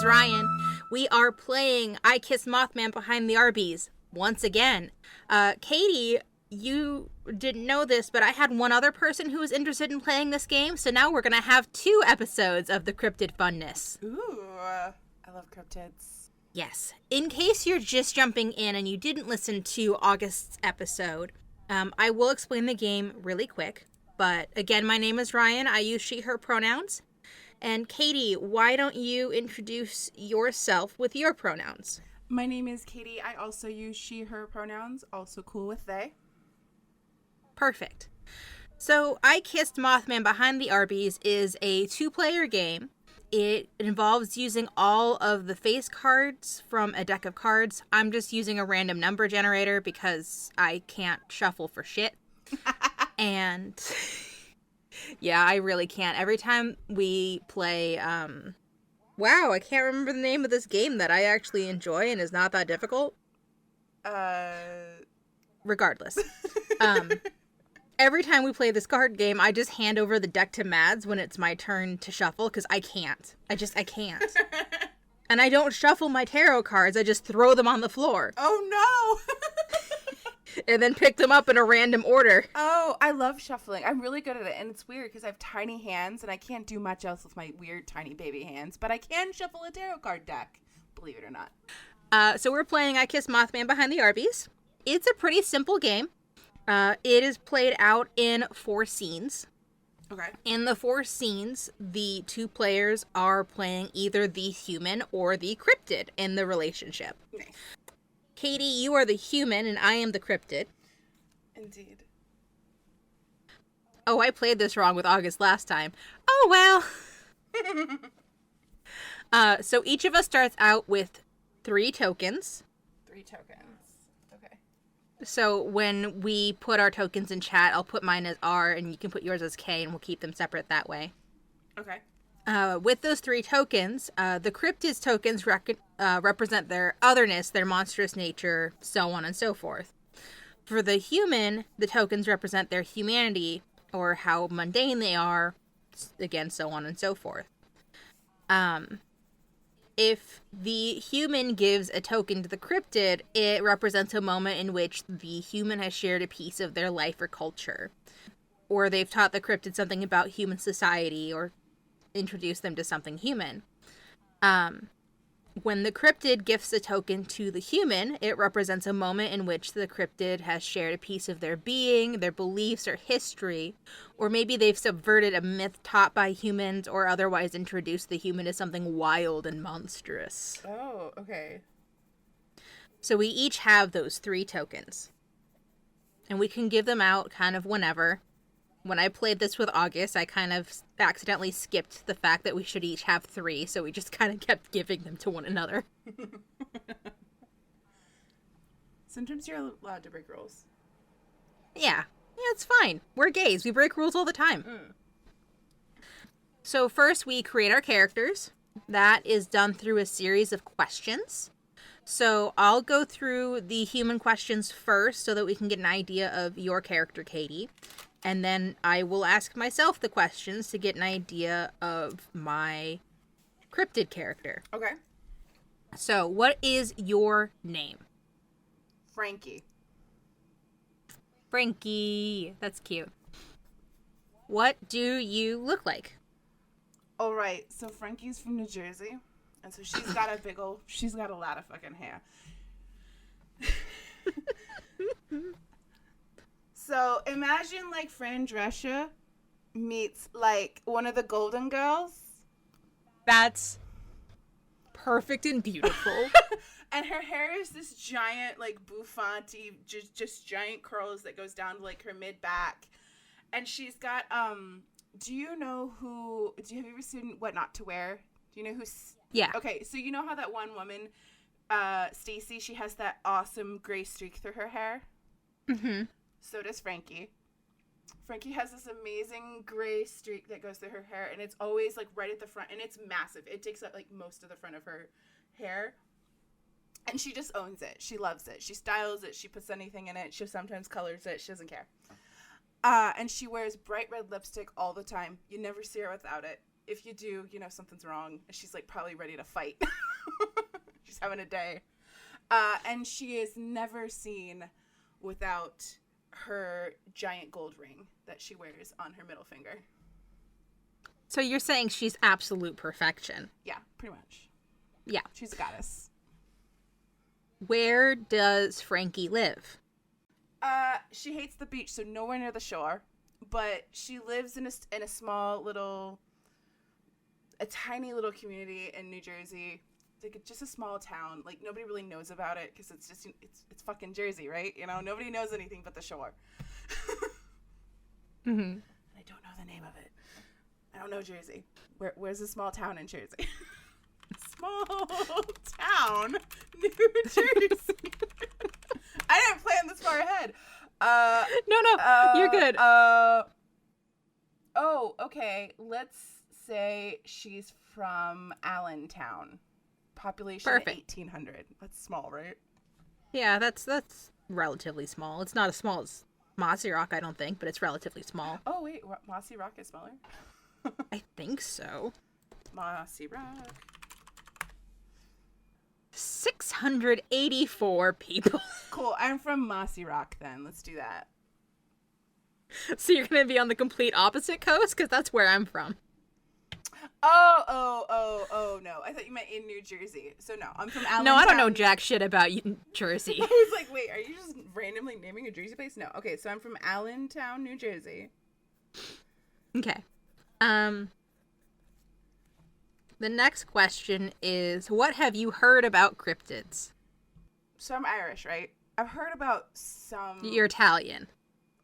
is Ryan. We are playing I Kissed Mothman Behind the Arbys once again. Katie, you didn't know this, but I had one other person who was interested in playing this game, so now we're going to have 2 episodes of the Cryptid Funness. Ooh, I love cryptids. Yes. In case you're just jumping in and you didn't listen to August's episode, I will explain the game really quick. But again, my name is Ryan. I use she, her pronouns. And Katie, why don't you introduce yourself with your pronouns? My name is Katie. I also use she, her pronouns. Also cool with they. Perfect. So, I Kissed Mothman Behind the Arbys is a 2-player game. It involves using all of the face cards from a deck of cards. I'm just using a random number generator because I can't shuffle for shit. And yeah, I really can't. Every time we play, wow, I can't remember the name of this game that I actually enjoy and is not that difficult. Regardless. Every time we play this card game, I just hand over the deck to Mads when it's my turn to shuffle, because I can't. I can't. And I don't shuffle my tarot cards, I just throw them on the floor. Oh, no! And then pick them up in a random order. Oh, I love shuffling. I'm really good at it, and it's weird because I have tiny hands, and I can't do much else with my weird tiny baby hands, but I can shuffle a tarot card deck, believe it or not. So we're playing I Kissed Mothman Behind the Arbys. It's a pretty simple game. It is played out in 4 scenes. Okay. In the 4 scenes, the 2 players are playing either the human or the cryptid in the relationship. Nice. Katie, you are the human and I am the cryptid. Indeed. Oh, I played this wrong with August last time. Oh, well. So each of us starts out with 3 tokens. 3 tokens. Okay. So when we put our tokens in chat, I'll put mine as R and you can put yours as K and we'll keep them separate that way. Okay. With those 3 tokens, the cryptid's tokens represent their otherness, their monstrous nature, so on and so forth. For the human, the tokens represent their humanity, or how mundane they are, again, so on and so forth. If the human gives a token to the cryptid, it represents a moment in which the human has shared a piece of their life or culture. Or they've taught the cryptid something about human society, or introduce them to something human. When the cryptid gifts a token to the human, it represents a moment in which the cryptid has shared a piece of their being, their beliefs, or history, or maybe they've subverted a myth taught by humans or otherwise introduced the human as something wild and monstrous. Oh, okay. So we each have those 3 tokens. And we can give them out kind of whenever. When I played this with August, I kind of accidentally skipped the fact that we should each have 3, so we just kind of kept giving them to one another. Sometimes you're allowed to break rules. Yeah, it's fine. We're gays. We break rules all the time. So first we create our characters. That is done through a series of questions. So I'll go through the human questions first so that we can get an idea of your character, Katie. And then I will ask myself the questions to get an idea of my cryptid character. Okay. So, what is your name? Frankie. Frankie. That's cute. What do you look like? All right. So Frankie's from New Jersey. And so she's got a lot of fucking hair. So imagine like Fran Drescher meets like one of the Golden Girls. That's perfect and beautiful. And her hair is this giant like bouffanty, just giant curls that goes down to like her mid back. And she's got have you ever seen What Not to Wear? Do you know who's Yeah. Okay, so you know how that one woman, Stacy, she has that awesome gray streak through her hair? Mm-hmm. So does Frankie. Frankie has this amazing gray streak that goes through her hair, and it's always like right at the front, and it's massive. It takes up like most of the front of her hair. And she just owns it. She loves it. She styles it. She puts anything in it. She sometimes colors it. She doesn't care. And she wears bright red lipstick all the time. You never see her without it. if you do, you know, something's wrong. And she's like probably ready to fight. She's having a day. And she is never seen without her giant gold ring that she wears on her middle finger. So you're saying she's absolute perfection. Yeah, pretty much. Yeah. She's a goddess. Where does Frankie live? She hates the beach, so nowhere near the shore. But she lives in a small little, a tiny little community in New Jersey. Like just a small town. Like nobody really knows about it because it's just it's fucking Jersey, right? You know, nobody knows anything but the shore. Mm-hmm. I don't know the name of it. I don't know Jersey. Where's a small town in Jersey? Small town, New Jersey. I didn't plan this far ahead. No, you're good. Oh, okay. Let's say she's from Allentown. Population Perfect. 1,800. That's small, right? Yeah, that's relatively small. It's not as small as Mossy Rock, I don't think, but it's relatively small. Oh, wait. Mossy Rock is smaller? I think so. Mossy Rock. 684 people. Cool. I'm from Mossy Rock then. Let's do that. So you're going to be on the complete opposite coast? Because that's where I'm from. Oh, no. I thought you meant in New Jersey. So no, I'm from Allentown. No, I don't know jack shit about Jersey. I was like, wait, are you just randomly naming a Jersey place? No. Okay, so I'm from Allentown, New Jersey. Okay. The next question is, what have you heard about cryptids? So I'm Irish, right? I've heard about some... You're Italian.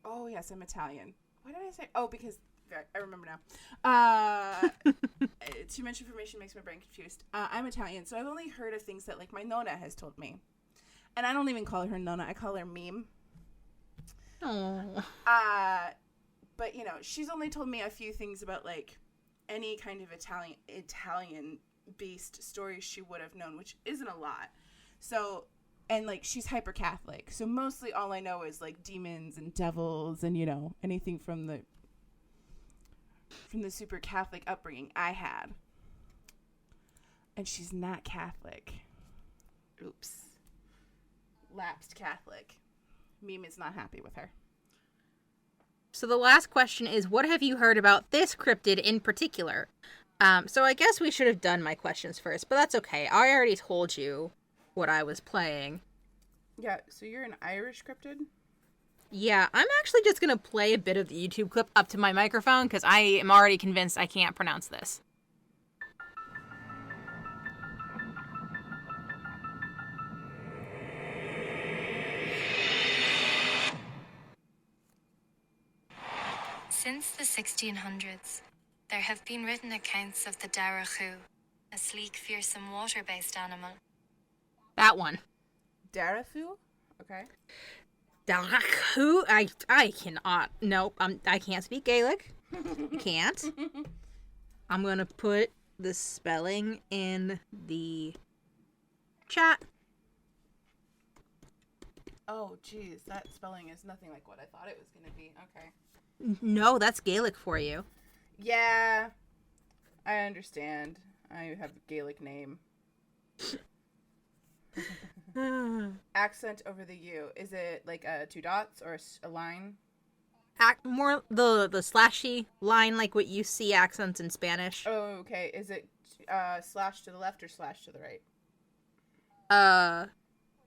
Oh, yes, I'm Italian. Why did I say... Oh, because... I remember now. Too much information makes my brain confused. I'm Italian, so I've only heard of things that, like, my Nonna has told me. And I don't even call her Nonna. I call her Meme. Oh. But, you know, she's only told me a few things about, like, any kind of Italian-based stories she would have known, which isn't a lot. So, and, like, she's hyper-Catholic. So mostly all I know is, like, demons and devils and, you know, anything from the super Catholic upbringing I had. And she's not Catholic. Oops. Lapsed Catholic. Meme is not happy with her. So the last question is, what have you heard about this cryptid in particular? So I guess we should have done my questions first, but that's okay. I already told you what I was playing. Yeah, so you're an Irish cryptid? Yeah, I'm actually just going to play a bit of the YouTube clip up to my microphone because I am already convinced I can't pronounce this. Since the 1600s, there have been written accounts of the Darachu, a sleek, fearsome water-based animal. That one. Darafu? Okay. Darachu? I cannot. Nope, I can't speak Gaelic. I can't. I'm going to put the spelling in the chat. Oh, geez, that spelling is nothing like what I thought it was going to be. Okay. No, that's Gaelic for you. Yeah, I understand. I have a Gaelic name. Accent over the U. Is it like two dots or a line? More the slashy line, like what you see accents in Spanish. Oh, okay. Is it slash to the left or slash to the right?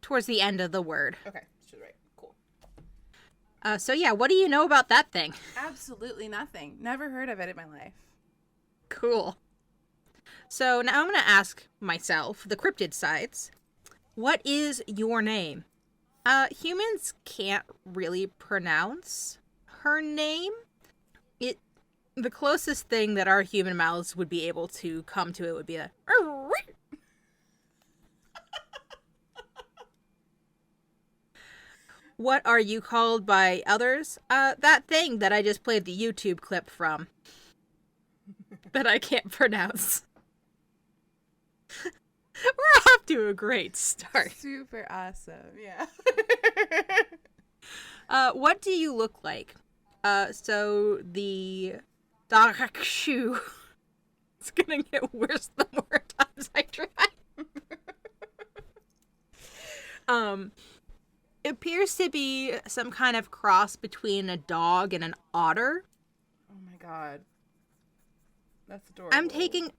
Towards the end of the word. Okay, to the right. Cool. So yeah, what do you know about that thing? Absolutely nothing. Never heard of it in my life. Cool. So now I'm going to ask myself, the cryptid sides, what is your name? Humans can't really pronounce her name. The closest thing that our human mouths would be able to come to it would be a... What are you called by others? That thing that I just played the YouTube clip from. That I can't pronounce. We're off to a great start. Super awesome, yeah. What do you look like? So the Darakshu It's gonna get worse the more times I try. It appears to be some kind of cross between a dog and an otter. Oh my god. That's adorable. I'm taking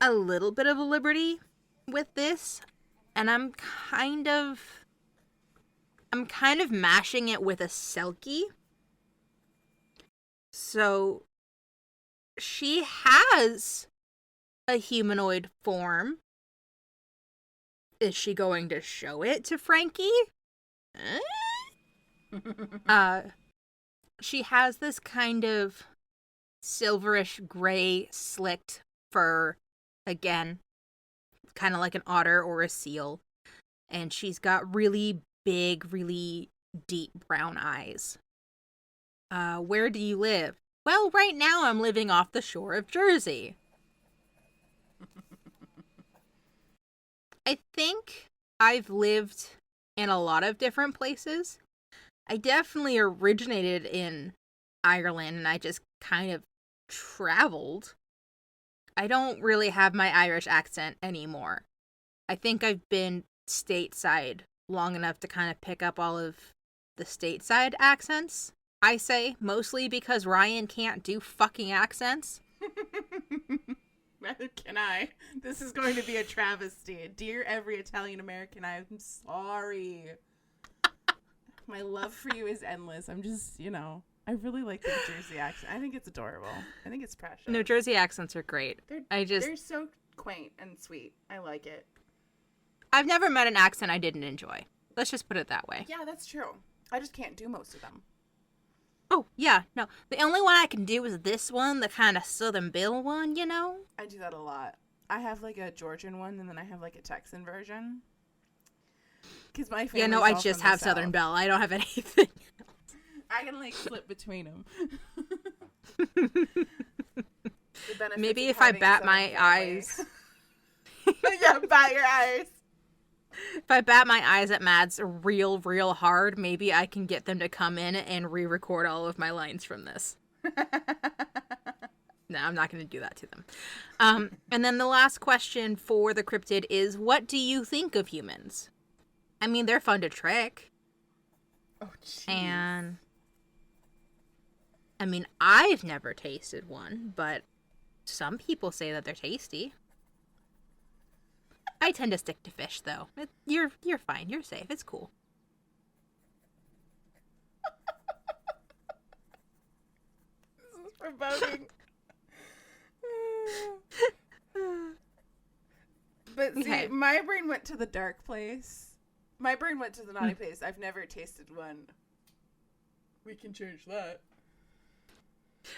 a little bit of a liberty with this, and I'm kind of mashing it with a selkie. So she has a humanoid form. Is she going to show it to Frankie? She has this kind of silverish gray slicked fur, again, kind of like an otter or a seal, and she's got really big, really deep brown eyes. Where do you live? Well, right now I'm living off the shore of Jersey. I think I've lived in a lot of different places. I definitely originated in Ireland, and I just kind of traveled. I don't really have my Irish accent anymore. I think I've been stateside long enough to kind of pick up all of the stateside accents. I say mostly because Ryan can't do fucking accents. Neither can I. This is going to be a travesty. Dear every Italian American, I'm sorry. My love for you is endless. I'm just, I really like the Jersey accent. I think it's adorable. I think it's precious. New Jersey accents are great. They're so quaint and sweet. I like it. I've never met an accent I didn't enjoy. Let's just put it that way. Yeah, that's true. I just can't do most of them. Oh, yeah, no. The only one I can do is this one, the kind of Southern Bill one, I do that a lot. I have like a Georgian one, and then I have like a Texan version. Because my family. Yeah, no, I just have Southern Belle. I don't have anything else. I can like flip between them. Maybe if I bat my eyes. Yeah, bat your eyes. If I bat my eyes at Mads real hard, maybe I can get them to come in and re-record all of my lines from this. No, I'm not going to do that to them. And then the last question for the cryptid is, what do you think of humans? I mean, they're fun to trick. Oh, jeez. And, I mean, I've never tasted one, but some people say that they're tasty. I tend to stick to fish, though. You're fine. You're safe. It's cool. This is foreboding. But see, Okay. my brain went to the dark place. My brain went to the naughty place. I've never tasted one. We can change that.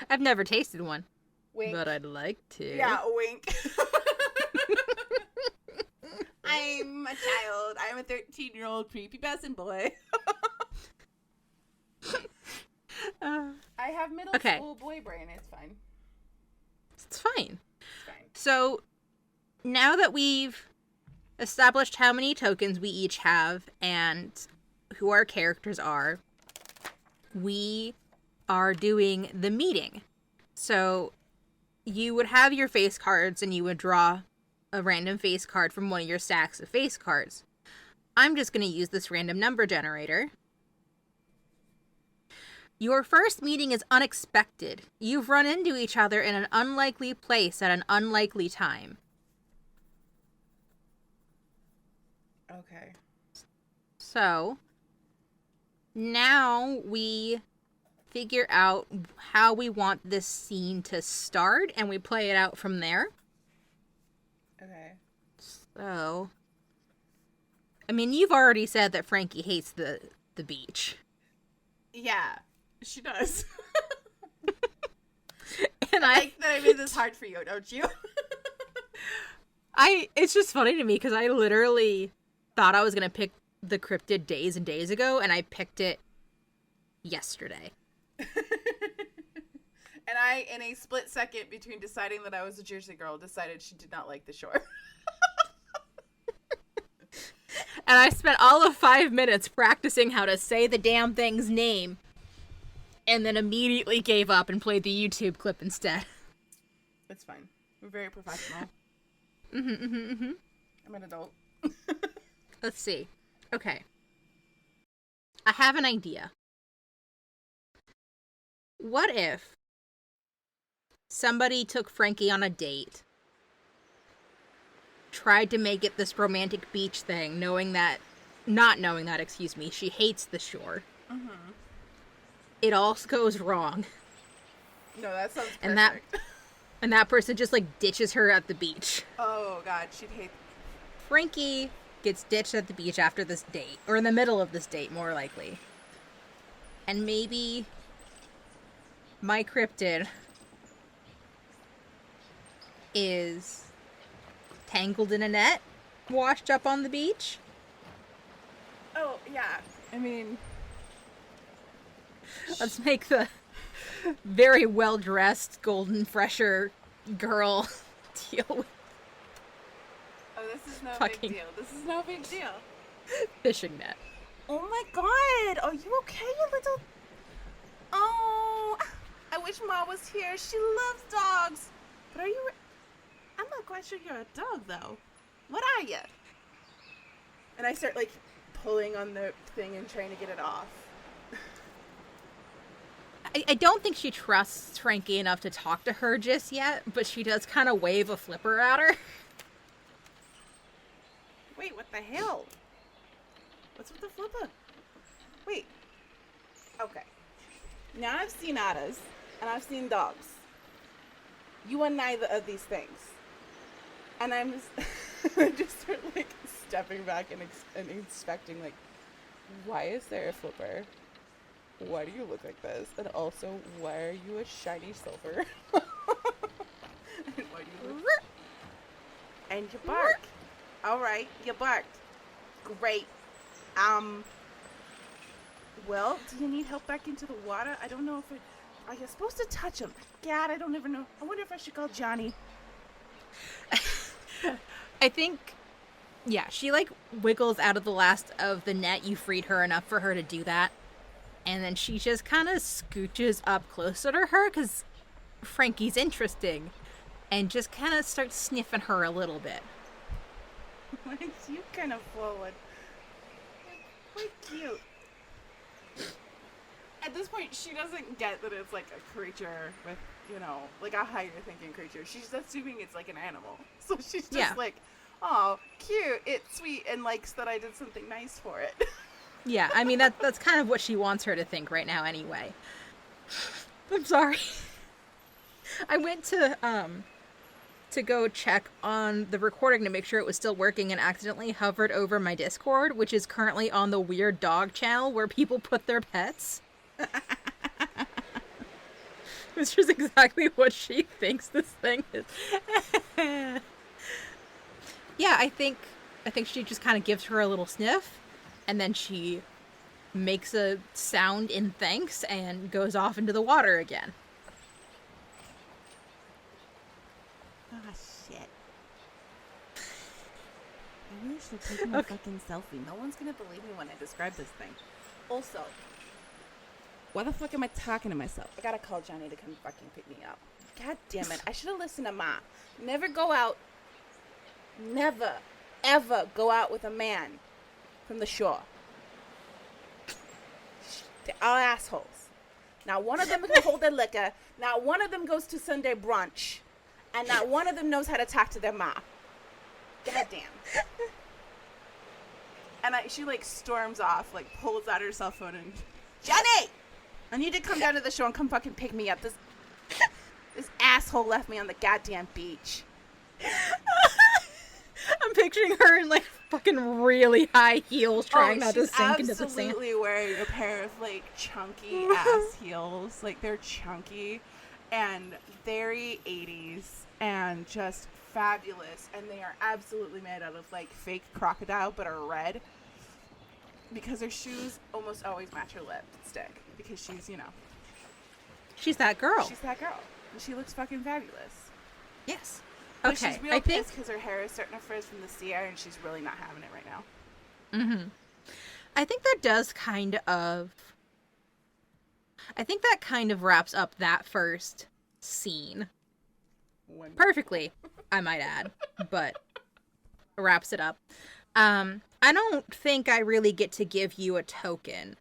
I've never tasted one. Wink. But I'd like to. Yeah, wink. I'm a child. I'm a 13-year-old prepubescent boy. I have middle school boy brain. It's fine. It's fine. It's fine. So, now that we've established how many tokens we each have and who our characters are, we are doing the meeting. So, you would have your face cards and you would draw a random face card from one of your stacks of face cards. I'm just going to use this random number generator. Your first meeting is unexpected. You've run into each other in an unlikely place at an unlikely time. Okay. So, now we figure out how we want this scene to start, and we play it out from there. Okay. So, I mean, you've already said that Frankie hates the beach. Yeah, she does. And I think that I made this hard for you, don't you? It's just funny to me because I literally thought I was going to pick the cryptid days and days ago, and I picked it yesterday. And I, in a split second between deciding that I was a Jersey girl, decided she did not like the shore. And I spent all of 5 minutes practicing how to say the damn thing's name, and then immediately gave up and played the YouTube clip instead. It's fine. We're very professional. Mm-hmm. I'm an adult. Let's see. Okay. I have an idea. What if somebody took Frankie on a date, tried to make it this romantic beach thing, not knowing that, excuse me, she hates the shore. Mm-hmm. It all goes wrong. No, that sounds perfect. And that person just, like, ditches her at the beach. Oh, God, she'd hate... Frankie gets ditched at the beach after this date, or in the middle of this date, more likely. And maybe my cryptid is tangled in a net, washed up on the beach. Oh, yeah. I mean... Let's make the very well-dressed, golden fresher girl deal with Oh, this is no fucking big deal. This is no big deal. fishing net. Oh my God. Are you okay, you little... Oh, I wish Ma was here. She loves dogs. But are you... I'm not quite sure you're a dog, though. What are you? And I start, like, pulling on the thing and trying to get it off. I don't think she trusts Frankie enough to talk to her just yet, but she does kind of wave a flipper at her. Wait, what the hell? What's with the flipper? Wait. Okay. Now I've seen otters, and I've seen dogs. You are neither of these things. And I'm just, I just start, like, stepping back and inspecting, like, why is there a flipper? Why do you look like this? And also, why are you a shiny silver? And why do you look... And you bark. Alright, you barked. Great. Well, do you need help back into the water? I don't know if it... Are you supposed to touch him? God, I don't ever know. I wonder if I should call Johnny. I think, yeah, she, like, wiggles out of the last of the net. You freed her enough for her to do that. And then she just kind of scooches up closer to her because Frankie's interesting. And just kind of starts sniffing her a little bit. Why is you kind of forward? Quite cute. At this point, she doesn't get that it's like a creature with, you know, like a higher thinking creature. She's assuming it's like an animal. So she's just like, oh, cute, it's sweet, and likes that I did something nice for it. Yeah, I mean, that's kind of what she wants her to think right now anyway. I'm sorry. I went to go check on the recording to make sure it was still working and accidentally hovered over my Discord, which is currently on the Weird Dog channel where people put their pets. Which is exactly what she thinks this thing is. Yeah, I think she just kind of gives her a little sniff, and then she makes a sound in thanks and goes off into the water again. Ah, shit. I really should take my fucking selfie. No one's gonna believe me when I describe this thing. Also, why the fuck am I talking to myself? I gotta call Johnny to come fucking pick me up. God damn it. I should have listened to Ma. Never go out. Never, ever go out with a man from the shore. They're all assholes. Not one of them can hold their liquor. Not one of them goes to Sunday brunch. And not one of them knows how to talk to their ma. Goddamn. And she, like, storms off, like, pulls out her cell phone and... Johnny! I need to come down to the shore and come fucking pick me up. This asshole left me on the goddamn beach. I'm picturing her in, like, fucking really high heels trying not to sink into the sand. She's absolutely wearing a pair of, like, chunky ass heels. Like, they're chunky and very 80s and just fabulous. And they are absolutely made out of, like, fake crocodile but are red. Because her shoes almost always match her lipstick. Because she's, you know. She's that girl. She's that girl. And she looks fucking fabulous. Yes. But Okay, she's real pissed because her hair is starting to frizz from the sea air and she's really not having it right now. Mm-hmm. I think that kind of wraps up that first scene Perfectly, I might add, but wraps it up. I don't think I really get to give you a token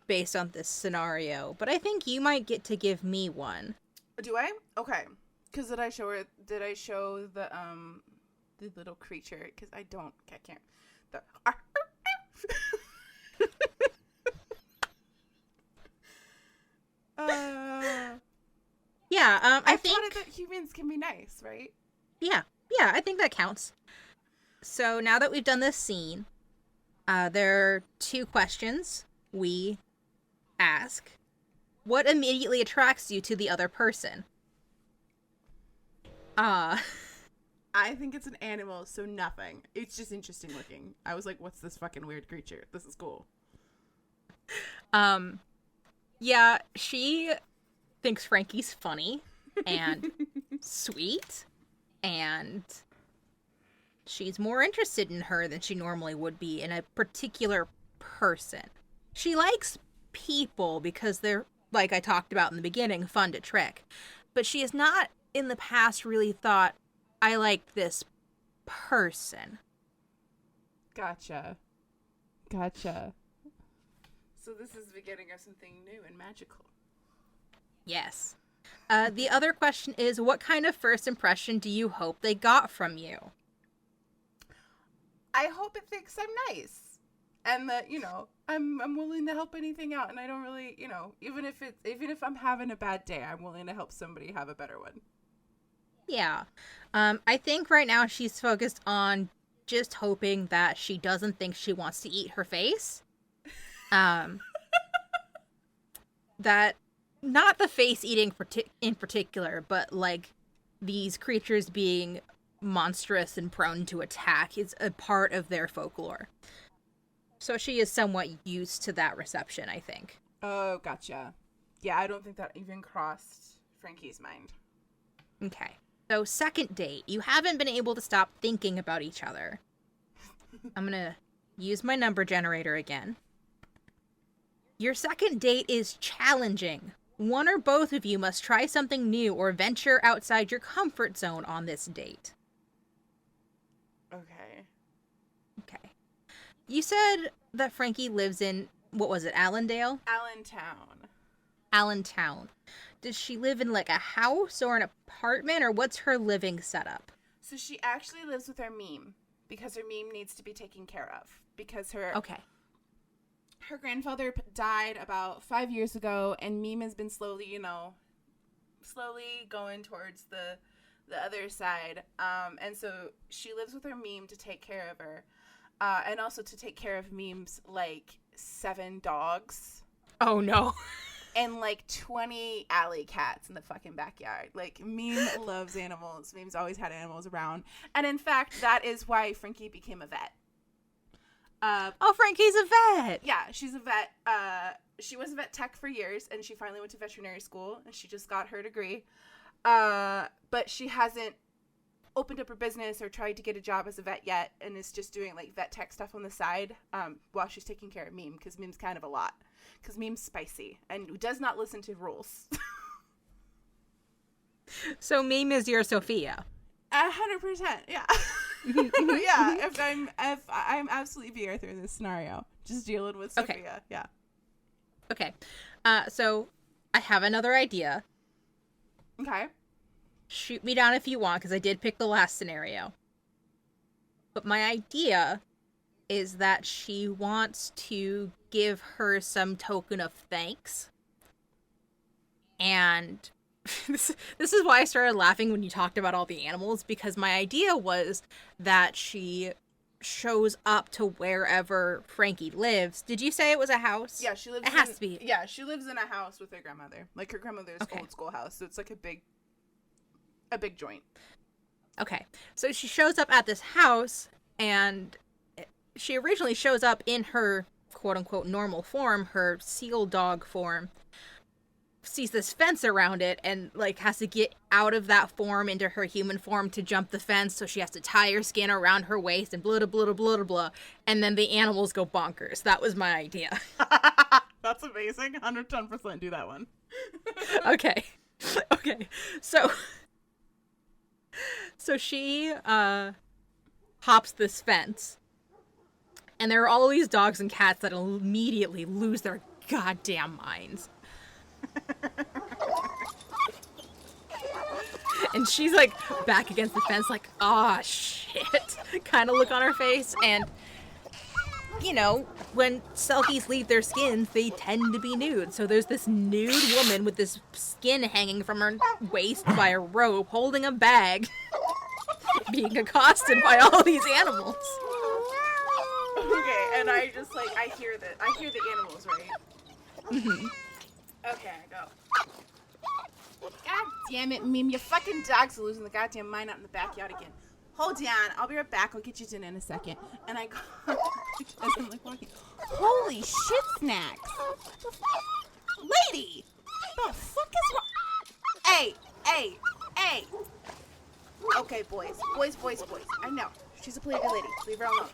based on this scenario, but I think you might get to give me one. Do I? Okay. Because did I show the little creature? Because I can't. I think thought that humans can be nice, right? Yeah, I think that counts. So now that we've done this scene, there are 2 questions we ask. What immediately attracts you to the other person? I think it's an animal, so nothing. It's just interesting looking. I was like, what's this fucking weird creature? This is cool. Yeah, she thinks Frankie's funny and sweet, and she's more interested in her than she normally would be in a particular person. She likes people because they're, like I talked about in the beginning, fun to trick. But she has not in the past really thought, I like this person. Gotcha. So this is the beginning of something new and magical. Yes. The other question is, what kind of first impression do you hope they got from you? I hope it thinks I'm nice. And that, I'm willing to help anything out. And I don't really, even if I'm having a bad day, I'm willing to help somebody have a better one. Yeah. I think right now she's focused on just hoping that she doesn't think she wants to eat her face. That, not the face eating in particular, but like these creatures being monstrous and prone to attack is a part of their folklore. So she is somewhat used to that reception, I think. Oh, gotcha. Yeah, I don't think that even crossed Frankie's mind. Okay. So, second date. You haven't been able to stop thinking about each other. I'm gonna use my number generator again. Your second date is challenging. One or both of you must try something new or venture outside your comfort zone on this date. Okay. You said that Frankie lives in, what was it, Allendale? Allentown. Does she live in like a house or an apartment, or what's her living setup? So she actually lives with her meme because her meme needs to be taken care of because her grandfather died about 5 years ago, and meme has been slowly going towards the other side. And so she lives with her meme to take care of her, and also to take care of meme's like 7 dogs. Oh no. And like 20 alley cats in the fucking backyard. Like, Meme loves animals. Meme's always had animals around. And in fact, that is why Frankie became a vet. Frankie's a vet. Yeah, she's a vet. She was a vet tech for years, and she finally went to veterinary school, and she just got her degree. But she hasn't opened up her business or tried to get a job as a vet yet, and is just doing like vet tech stuff on the side while she's taking care of Meme, because Meme's kind of a lot. Because Meme's spicy and does not listen to rules. So Meme is your Sophia. 100%, yeah. Yeah, if I'm absolutely be Arthur in this scenario, just dealing with Sophia. Okay. Yeah. Okay. So I have another idea. Okay. Shoot me down if you want, because I did pick the last scenario. But my idea is that she wants to give her some token of thanks. And this is why I started laughing when you talked about all the animals, because my idea was that she shows up to wherever Frankie lives. Did you say it was a house? Yeah, she lives. It has to be. Yeah, she lives in a house with her grandmother. Like, her grandmother's old school house, so it's like a big joint. Okay, so she shows up at this house, and she originally shows up in her quote-unquote normal form, her seal dog form, sees this fence around it, and like has to get out of that form into her human form to jump the fence, so she has to tie her skin around her waist and blah, blah, blah, blah, blah, and then the animals go bonkers. That was my idea. That's amazing. 110% do that one. Okay. Okay, so she hops this fence, and there are all these dogs and cats that immediately lose their goddamn minds. And she's like back against the fence, like, "Aw, shit," kind of look on her face. And you know, when selkies leave their skins, they tend to be nude. So there's this nude woman with this skin hanging from her waist by a rope, holding a bag, being accosted by all these animals. Okay, and I just like, I hear the animals, right? Mm-hmm. Okay, I go. God damn it, Meme, your fucking dogs are losing the goddamn mind out in the backyard again. Hold on, I'll be right back. I'll get you dinner in a second. And I go, as I'm like walking, holy shit snacks. Lady, the fuck is wrong? Hey. Okay, boys. I know. She's a pretty lady. Leave her alone.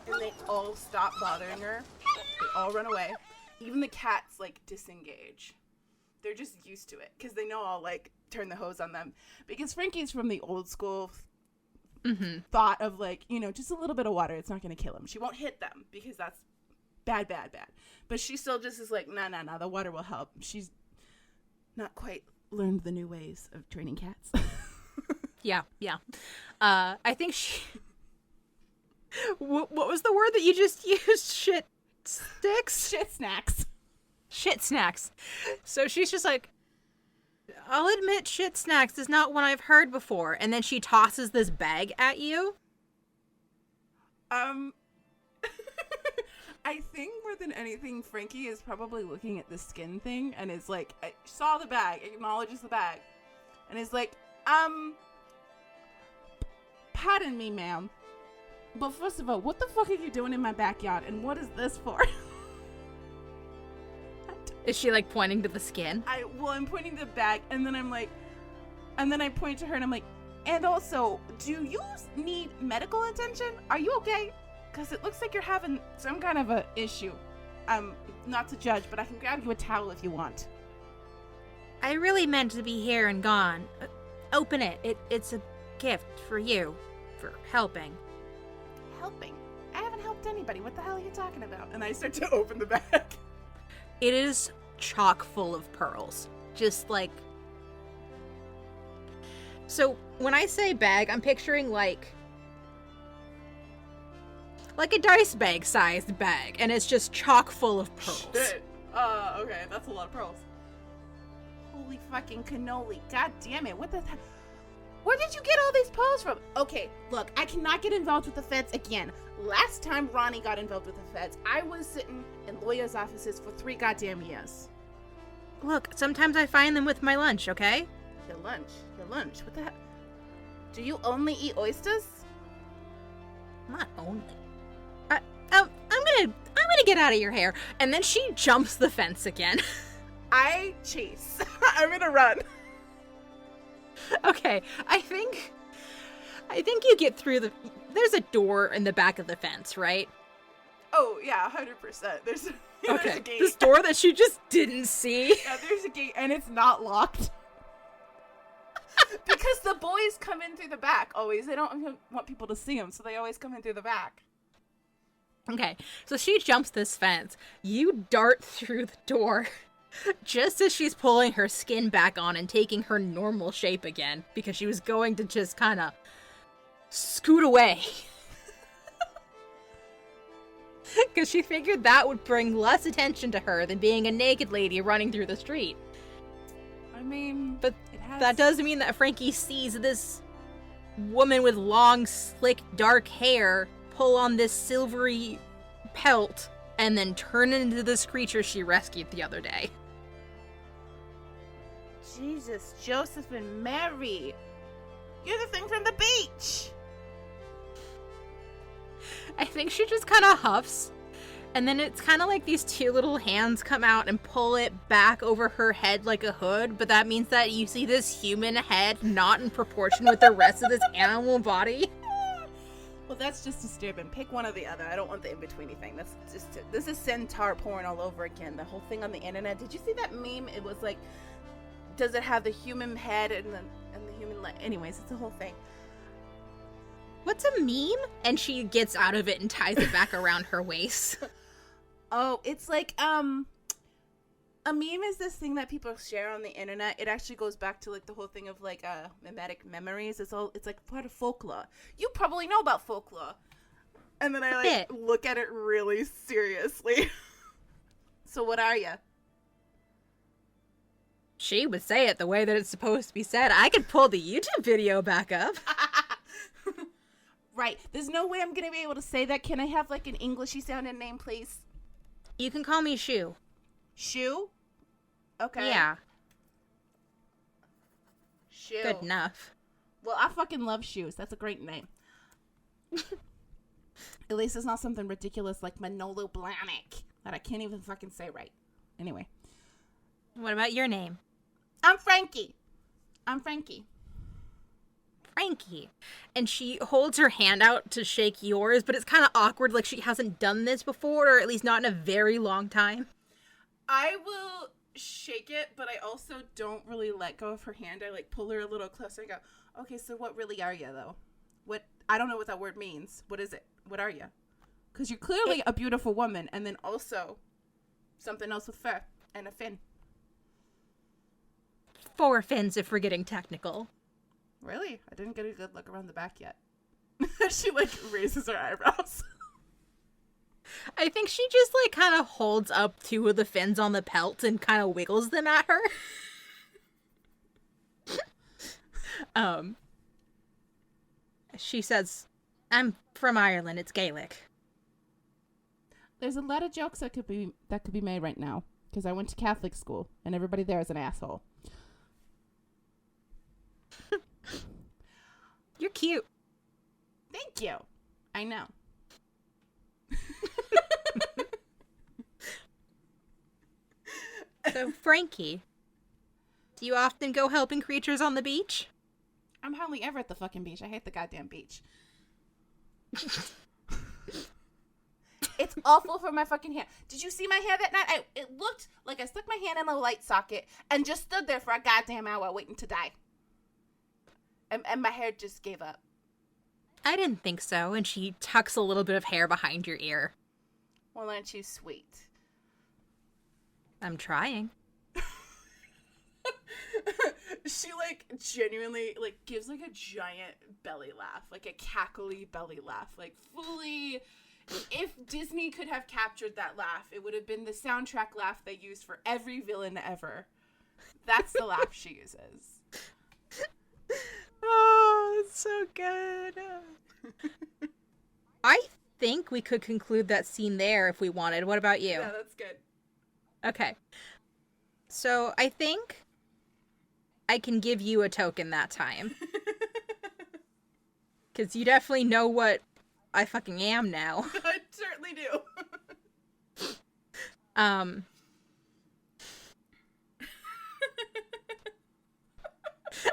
And they all stop bothering her. They all run away. Even the cats, like, disengage. They're just used to it because they know I'll, like, turn the hose on them. Because Frankie's from the old school thought of, like, you know, just a little bit of water. It's not going to kill them. She won't hit them because that's bad. But she still just is like, nah, the water will help. She's not quite learned the new ways of training cats. Yeah. I think she... What was the word that you just used? Shit sticks? Shit snacks. Shit snacks. So she's just like, I'll admit shit snacks is not one I've heard before. And then she tosses this bag at you. I think more than anything, Frankie is probably looking at the skin thing and is like, I saw the bag, acknowledges the bag, and is like, pardon me, ma'am, but first of all, what the fuck are you doing in my backyard, and what is this for? Is she like pointing to the skin? I'm pointing to the bag, and then I'm like, and then I point to her and I'm like, and also, do you need medical attention? Are you okay? Because it looks like you're having some kind of a issue. Not to judge, but I can grab you a towel if you want. I really meant to be here and gone. Open it. It's a gift for you. For helping. Helping? I haven't helped anybody. What the hell are you talking about? And I start to open the bag. It is chock full of pearls. Just like... So, when I say bag, I'm picturing like a dice bag sized bag, and it's just chock full of pearls. Shit. Okay, that's a lot of pearls. Holy fucking cannoli. God damn it. What the hell? Where did you get all these pearls from? Okay, look, I cannot get involved with the feds again. Last time Ronnie got involved with the feds, I was sitting in lawyers' offices for 3 goddamn years. Look, sometimes I find them with my lunch, okay? Your lunch? What the hell? Do you only eat oysters? Not only. I'm gonna get out of your hair. And then she jumps the fence again. I chase. I'm gonna run. Okay, I think you get through there's a door in the back of the fence, right? Oh, yeah, 100%. There's a gate. This door that she just didn't see. Yeah, there's a gate, and it's not locked. Because the boys come in through the back, always. They don't want people to see them, so they always come in through the back. Okay, so she jumps this fence. You dart through the door just as she's pulling her skin back on and taking her normal shape again, because she was going to just kind of scoot away. Because she figured that would bring less attention to her than being a naked lady running through the street. I mean, but that does mean that Frankie sees this woman with long, slick, dark hair pull on this silvery pelt and then turn into this creature she rescued the other day. Jesus, Joseph and Mary. You're the thing from the beach. I think she just kind of huffs, and then it's kind of like these 2 little hands come out and pull it back over her head like a hood, but that means that you see this human head not in proportion with the rest of this animal body. Well, that's just disturbing. Pick one or the other. I don't want the in-betweeny thing. That's just this is centaur porn all over again. The whole thing on the internet. Did you see that meme? It was like, does it have the human head and the human leg? Anyways, it's a whole thing. What's a meme? And she gets out of it and ties it back around her waist. Oh, it's like a meme is this thing that people share on the internet. It actually goes back to like the whole thing of like mimetic memories. It's like part of folklore. You probably know about folklore. And then I like look at it really seriously. So what are you? She would say it the way that it's supposed to be said. I could pull the YouTube video back up. Right. There's no way I'm gonna be able to say that. Can I have like an Englishy sounding name, please? You can call me Shu. Shu? Okay. Yeah. Shu. Good enough. Well, I fucking love shoes. That's a great name. At least it's not something ridiculous like Manolo Blahnik that I can't even fucking say right. Anyway. What about your name? I'm Frankie. Frankie. And she holds her hand out to shake yours, but it's kind of awkward, like she hasn't done this before, or at least not in a very long time. I will shake it, but I also don't really let go of her hand. I like pull her a little closer and go, okay, so what really are you though? What? I don't know what that word means. What is it? What are you? Because you're clearly a beautiful woman, and then also something else with fur and a fin. 4 fins if we're getting technical. Really? I didn't get a good look around the back yet. She like raises her eyebrows. I think she just like kind of holds up 2 of the fins on the pelt and kind of wiggles them at her. She says, "I'm from Ireland. It's Gaelic." There's a lot of jokes that could be made right now because I went to Catholic school and everybody there is an asshole. You're cute. Thank you. I know. So, Frankie, do you often go helping creatures on the beach? I'm hardly ever at the fucking beach. I hate the goddamn beach. It's awful for my fucking hair. Did you see my hair that night? It looked like I stuck my hand in a light socket and just stood there for a goddamn hour waiting to die. And my hair just gave up. I didn't think so. And she tucks a little bit of hair behind your ear. Well, aren't you sweet? I'm trying. She like genuinely like gives like a giant belly laugh, like a cackly belly laugh, like fully. If Disney could have captured that laugh, it would have been the soundtrack laugh they used for every villain ever. That's the laugh she uses. Oh, it's so good. I think we could conclude that scene there if we wanted. What about you? Yeah, that's good. Okay. So I think I can give you a token that time. Because you definitely know what I fucking am now. I certainly do.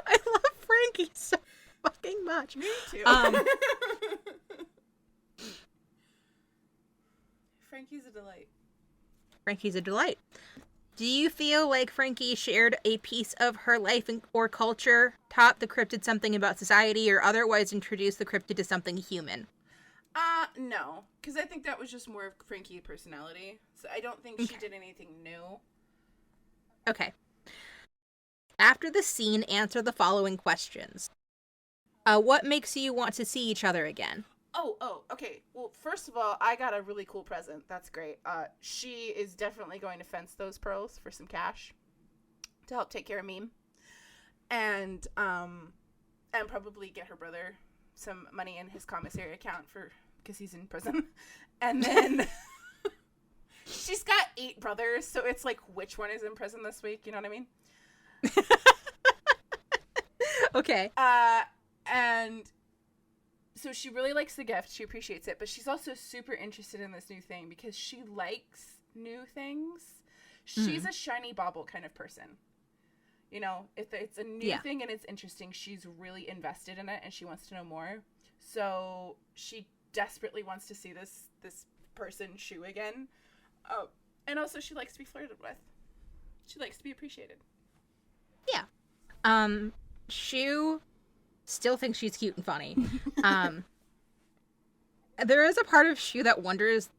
I love Frankie so fucking much. Me too. Frankie's a delight. Frankie's a delight. Do you feel like Frankie shared a piece of her life or culture, taught the cryptid something about society, or otherwise introduced the cryptid to something human? No. Because I think that was just more of Frankie's personality. So I don't think she did anything new. Okay. After the scene, answer the following questions. What makes you want to see each other again? Oh, okay. Well, first of all, I got a really cool present. That's great. She is definitely going to fence those pearls for some cash to help take care of Meme. And probably get her brother some money in his commissary account because he's in prison. And then she's got 8 brothers, so it's like which one is in prison this week, you know what I mean? Okay. And so she really likes the gift. She appreciates it. But she's also super interested in this new thing because she likes new things. She's a shiny bauble kind of person. You know, if it's a new thing and it's interesting, she's really invested in it and she wants to know more. So she desperately wants to see this person shoe again. And also she likes to be flirted with. She likes to be appreciated. Yeah. Shu still thinks she's cute and funny. There is a part of Shu that wonders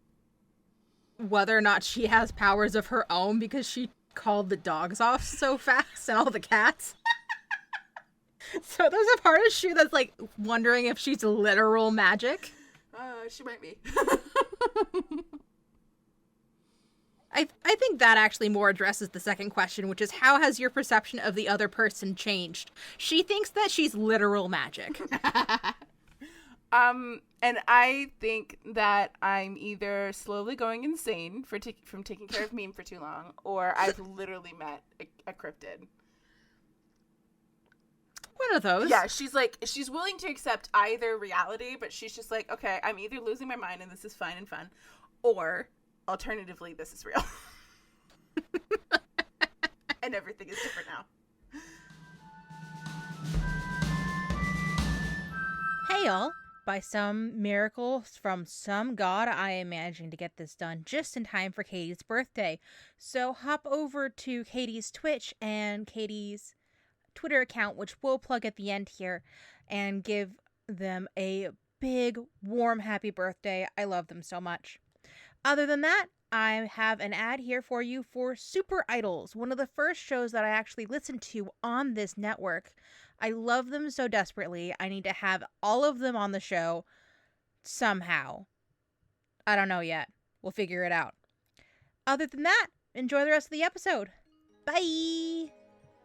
whether or not she has powers of her own because she called the dogs off so fast and all the cats. So there's a part of Shu that's like wondering if she's literal magic. She might be. I think that actually more addresses the second question, which is how has your perception of the other person changed? She thinks that she's literal magic. And I think that I'm either slowly going insane from taking care of Meme for too long, or I've literally met a cryptid. One of those. Yeah, she's willing to accept either reality, but she's just like, okay, I'm either losing my mind and this is fine and fun, or alternatively, this is real. And everything is different now. Hey y'all. By some miracle from some god, I am managing to get this done just in time for Katie's birthday. So hop over to Katie's Twitch and Katie's Twitter account, which we'll plug at the end here, and give them a big, warm, happy birthday. I love them so much. Other than that, I have an ad here for you for Super Idols, one of the first shows that I actually listened to on this network. I love them so desperately. I need to have all of them on the show somehow. I don't know yet. We'll figure it out. Other than that, enjoy the rest of the episode. Bye!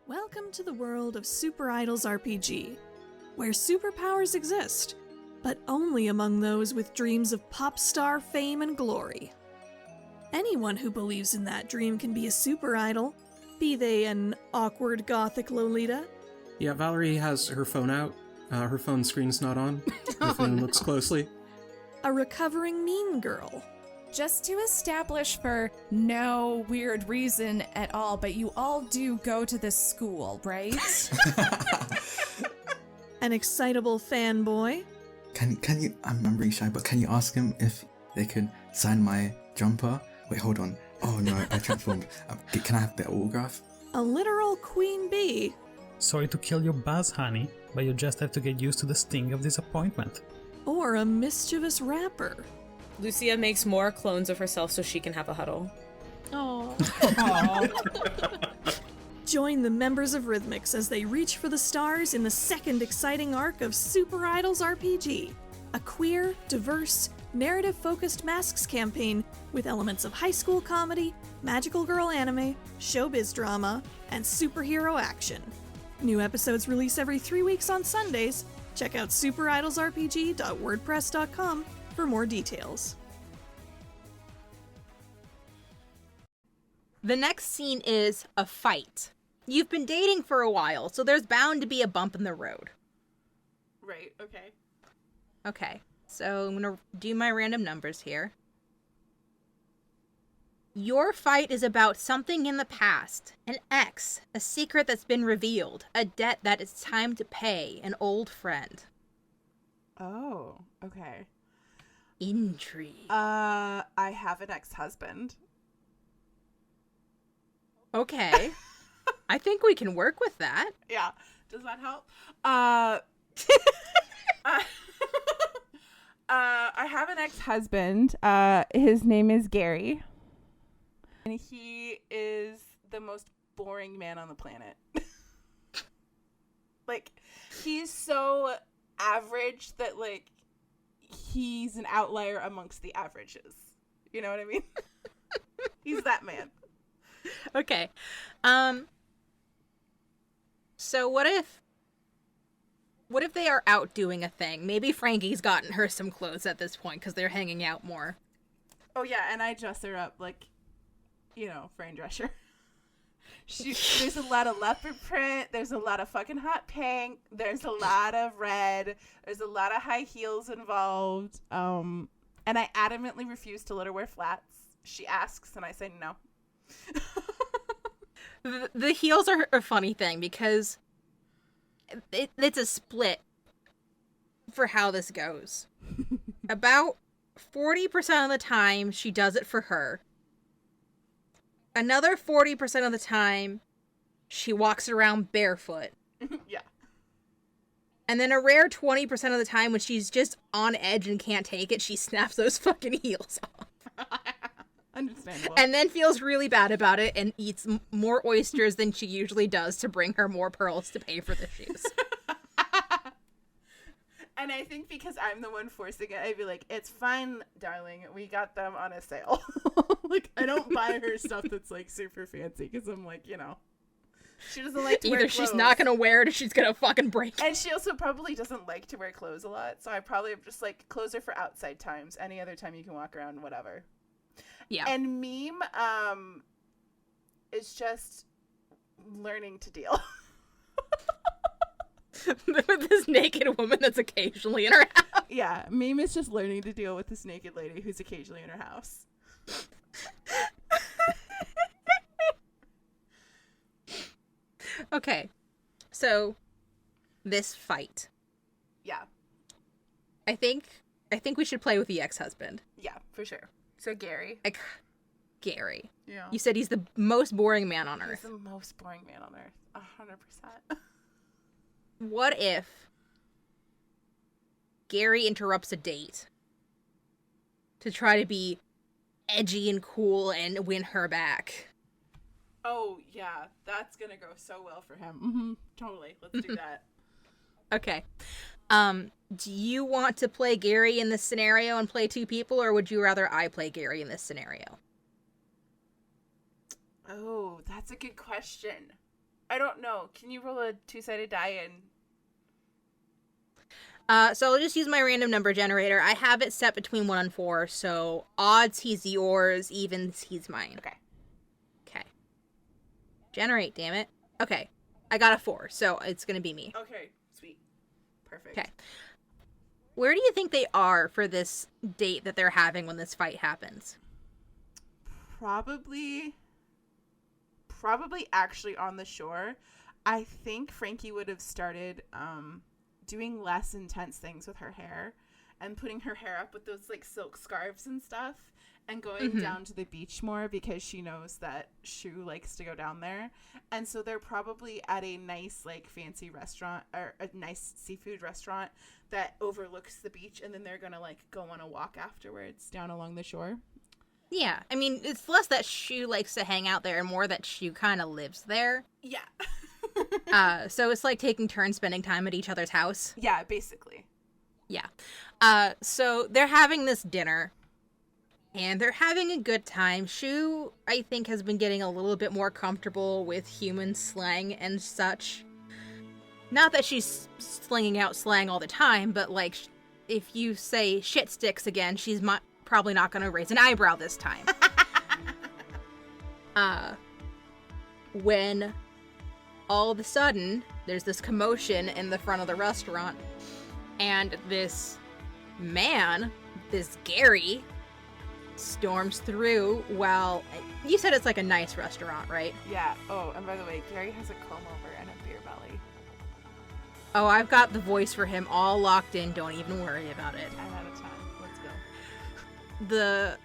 Welcome to the world of Super Idols RPG, where superpowers exist, but only among those with dreams of pop star fame and glory. Anyone who believes in that dream can be a super idol, be they an awkward gothic Lolita. Yeah, Valerie has her phone out. Her phone screen's not on. If anyone looks closely. A recovering mean girl. Just to establish for no weird reason at all, but you all do go to this school, right? An excitable fanboy. Can you, I'm really shy, but can you ask him if they could sign my jumper? Wait, hold on. Oh no, I transformed. Can I have the autograph? A literal queen bee. Sorry to kill your buzz, honey, but you just have to get used to the sting of disappointment. Or a mischievous rapper. Lucia makes more clones of herself so she can have a huddle. Aww. Join the members of Rhythmix as they reach for the stars in the second exciting arc of Super Idols RPG, a queer, diverse, narrative-focused masks campaign with elements of high school comedy, magical girl anime, showbiz drama, and superhero action. New episodes release every 3 weeks on Sundays. Check out superidolsrpg.wordpress.com for more details. The next scene is a fight. You've been dating for a while, so there's bound to be a bump in the road. Right, okay. Okay, so I'm going to do my random numbers here. Your fight is about something in the past, an ex, a secret that's been revealed, a debt that it's time to pay, an old friend. Oh, okay. Intrigue. I have an ex-husband. Okay. I think we can work with that. Yeah. Does that help? I have an ex-husband. His name is Gary. And he is the most boring man on the planet. Like, he's so average that, like, he's an outlier amongst the averages. You know what I mean? He's that man. Okay. So what if they are out doing a thing? Maybe Frankie's gotten her some clothes at this point because they're hanging out more. Oh, yeah, and I dress her up like, you know, Fran Drescher. There's a lot of leopard print. There's a lot of fucking hot pink. There's a lot of red. There's a lot of high heels involved. And I adamantly refuse to let her wear flats. She asks, and I say no. The heels are a funny thing because it's a split for how this goes. About 40% of the time, she does it for her. Another 40% of the time, she walks around barefoot. Yeah. And then a rare 20% of the time, when she's just on edge and can't take it, she snaps those fucking heels off. Understandable. And then feels really bad about it and eats more oysters than she usually does to bring her more pearls to pay for the shoes. And I think because I'm the one forcing it, I'd be like, it's fine, darling. We got them on a sale. Like, I don't buy her stuff that's, like, super fancy because I'm like, you know, she doesn't like to wear Either clothes. she's not going to wear it or she's going to fucking break it. And she also probably doesn't like to wear clothes a lot. So I probably just, like, clothes are for outside times. Any other time you can walk around, whatever. Yeah. And Meme is just learning to deal. With this naked woman that's occasionally in her house. Yeah, Meme is just learning to deal with this naked lady who's occasionally in her house. Okay, so this fight. Yeah, I think we should play with the ex-husband. yeah, for sure. So Gary. Like, Gary. Yeah. You said he's the most boring man on He's earth. the most boring man on earth. 100%. What if Gary interrupts a date to try to be edgy and cool and win her back? Oh, yeah. That's gonna go so well for him. Mm-hmm. Totally. Let's do that. Okay. Do you want to play Gary in this scenario and play two people, or would you rather I play Gary in this scenario? Oh, that's a good question. I don't know. Can you roll a 2-sided die and... So I'll just use my random number generator. I have it set between 1 and 4, so odds he's yours, evens he's mine. Okay. Okay. Generate, damn it. Okay. I got a 4, so it's gonna be me. Okay. Sweet. Perfect. Okay. Where do you think they are for this date that they're having when this fight happens? Probably actually on the shore. I think Frankie would have started doing less intense things with her hair and putting her hair up with those like silk scarves and stuff and going down to the beach more because she knows that Shu likes to go down there. And so they're probably at a nice like fancy restaurant or a nice seafood restaurant that overlooks the beach, and then they're gonna like go on a walk afterwards down along the shore. Yeah, I mean, it's less that Shu likes to hang out there and more that Shu kind of lives there. Yeah. So it's like taking turns spending time at each other's house. Yeah, basically. Yeah. So they're having this dinner, and they're having a good time. Shu, I think, has been getting a little bit more comfortable with human slang and such. Not that she's slinging out slang all the time, but, like, if you say shit sticks again, she's probably not going to raise an eyebrow this time. When all of a sudden, there's this commotion in the front of the restaurant, and this man, this Gary, storms through while... You said it's like a nice restaurant, right? Yeah. Oh, and by the way, Gary has a comb over and a beer belly. Oh, I've got the voice for him all locked in. Don't even worry about it. 10 out of 10. Let's go. The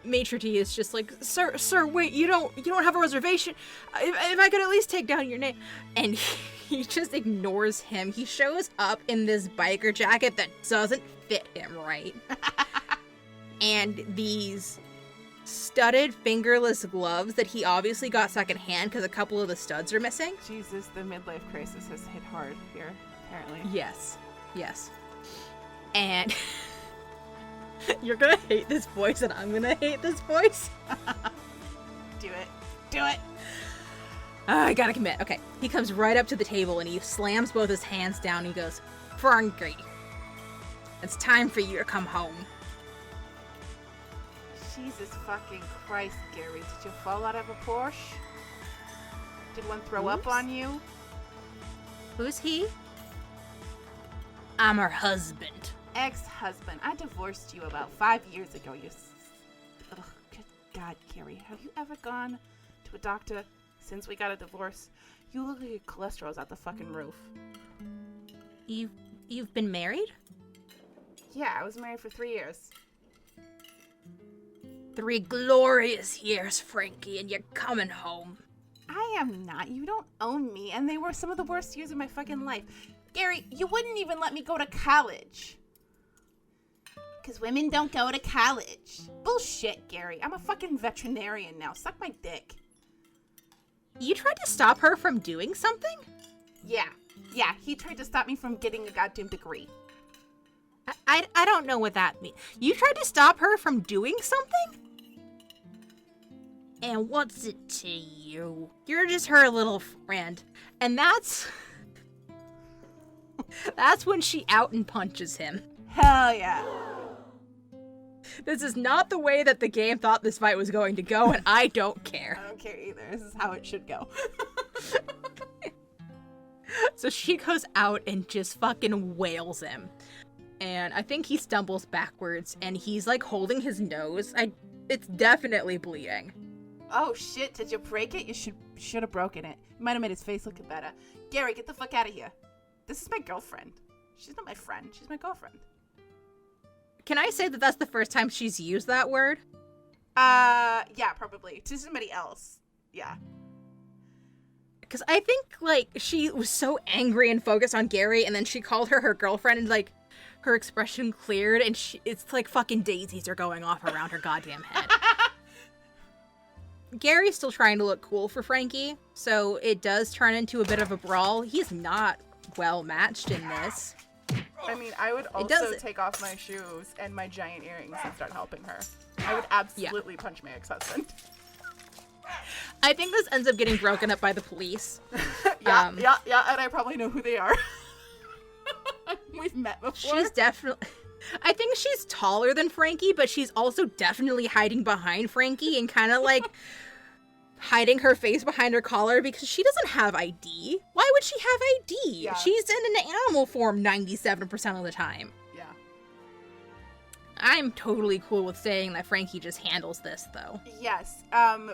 maitre d' is just like, sir, wait, you don't have a reservation. If I could at least take down your name. And he just ignores him. He shows up in this biker jacket that doesn't fit him right. And these studded fingerless gloves that he obviously got secondhand because a couple of the studs are missing. Jesus, the midlife crisis has hit hard here, apparently. Yes. And you're gonna hate this voice and I'm gonna hate this voice. Do it. I gotta commit. Okay. He comes right up to the table and he slams both his hands down and he goes, Frankie, it's time for you to come home. Jesus fucking Christ, Gary. Did you fall out of a Porsche? Did one throw up on you? Who's he? I'm her husband. Ex-husband. I divorced you about 5 years ago. Ugh, good God, Gary. Have you ever gone to a doctor since we got a divorce? You look like your cholesterol's out the fucking roof. You've been married? Yeah, I was married for 3 years. 3 glorious years, Frankie, and you're coming home. I am not. You don't own me, and they were some of the worst years of my fucking life. Gary, you wouldn't even let me go to college. Because women don't go to college. Bullshit, Gary. I'm a fucking veterinarian now. Suck my dick. You tried to stop her from doing something? Yeah, he tried to stop me from getting a goddamn degree. I don't know what that means. You tried to stop her from doing something? And what's it to you? You're just her little friend. And that's when she out and punches him. Hell yeah. This is not the way that the game thought this fight was going to go, and I don't care. I don't care either. This is how it should go. So she goes out and just fucking wails him. And I think he stumbles backwards, and he's like holding his nose. It's definitely bleeding. Oh shit, did you break it? You should have broken it. You might have made his face look better. Gary, get the fuck out of here. This is my girlfriend. She's not my friend. She's my girlfriend. Can I say that that's the first time she's used that word? Yeah, probably. To somebody else. Yeah. Because I think, like, she was so angry and focused on Gary, and then she called her girlfriend, and, like, her expression cleared, and it's like fucking daisies are going off around her goddamn head. Gary's still trying to look cool for Frankie, so it does turn into a bit of a brawl. He's not well matched in this. I mean, I would also take off my shoes and my giant earrings and start helping her. I would absolutely punch my ex-husband. I think this ends up getting broken up by the police. Yeah, and I probably know who they are. We've met before. She's definitely... I think she's taller than Frankie, but she's also definitely hiding behind Frankie and kind of like hiding her face behind her collar because she doesn't have ID. Why would she have ID? Yeah. She's in an animal form 97% of the time. Yeah. I'm totally cool with saying that Frankie just handles this, though. Yes,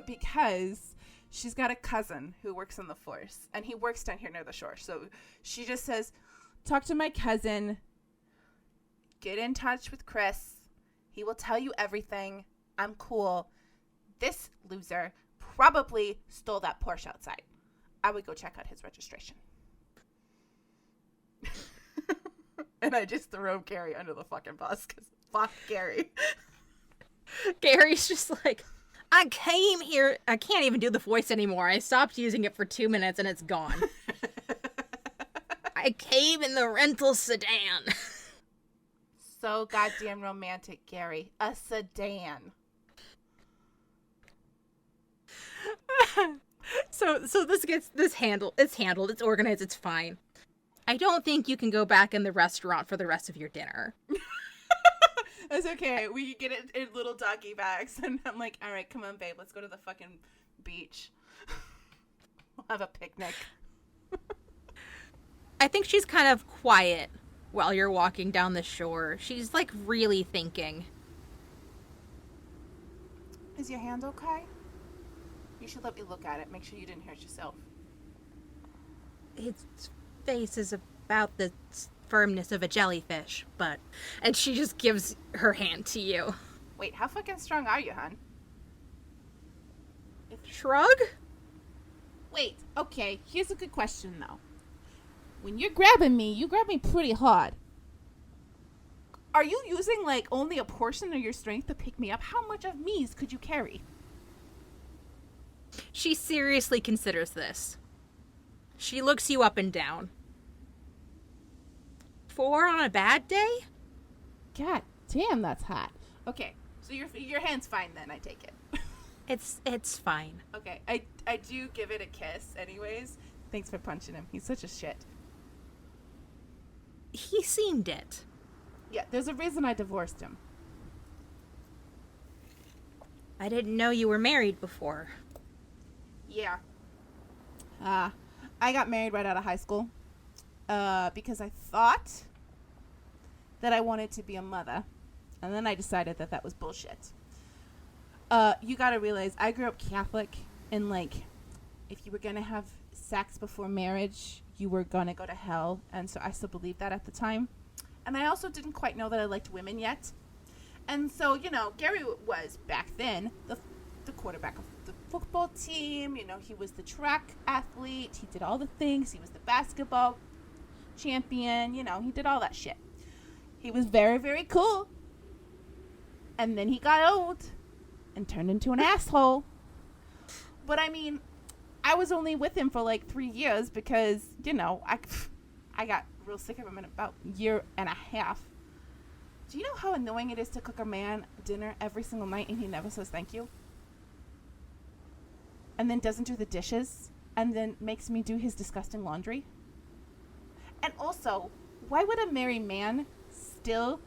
because she's got a cousin who works on the force, and he works down here near the shore. So she just says, talk to my cousin, get in touch with Chris. He will tell you everything. I'm cool. This loser probably stole that Porsche outside. I would go check out his registration. And I just throw Gary under the fucking bus because fuck Gary. Gary's just like, I came here. I can't even do the voice anymore. I stopped using it for 2 minutes and it's gone. I came in the rental sedan. So goddamn romantic, Gary. A sedan. So this handled. It's handled. It's organized. It's fine. I don't think you can go back in the restaurant for the rest of your dinner. That's okay. We get it in little doggy bags, and I'm like, all right, come on, babe, let's go to the fucking beach. We'll have a picnic. I think she's kind of quiet while you're walking down the shore. She's like really thinking. Is your hand okay? You should let me look at it. Make sure you didn't hurt yourself. Its face is about the firmness of a jellyfish, but... And she just gives her hand to you. Wait, how fucking strong are you, hon? Shrug? Wait, okay, here's a good question, though. When you're grabbing me, you grab me pretty hard. Are you using, like, only a portion of your strength to pick me up? How much of me's could you carry? She seriously considers this. She looks you up and down. 4 on a bad day? God damn, that's hot. Okay, so your hand's fine then, I take it. It's fine. Okay, I do give it a kiss anyways. Thanks for punching him. He's such a shit. He seemed it. Yeah, there's a reason I divorced him. I didn't know you were married before. Yeah. I got married right out of high school. Because I thought that I wanted to be a mother. And then I decided that that was bullshit. You gotta realize, I grew up Catholic, and, like, if you were gonna have sex before marriage, you were gonna go to hell. And so I still believed that at the time. And I also didn't quite know that I liked women yet. And so, you know, Gary was, back then, the quarterback of the football team. You know, he was the track athlete. He did all the things. He was the basketball champion. You know, he did all that shit. He was very, very cool. And then he got old and turned into an asshole. But, I mean, I was only with him for like 3 years because, you know, I got real sick of him in about a year and a half. Do you know how annoying it is to cook a man dinner every single night and he never says thank you? And then doesn't do the dishes and then makes me do his disgusting laundry? And also, why would a married man still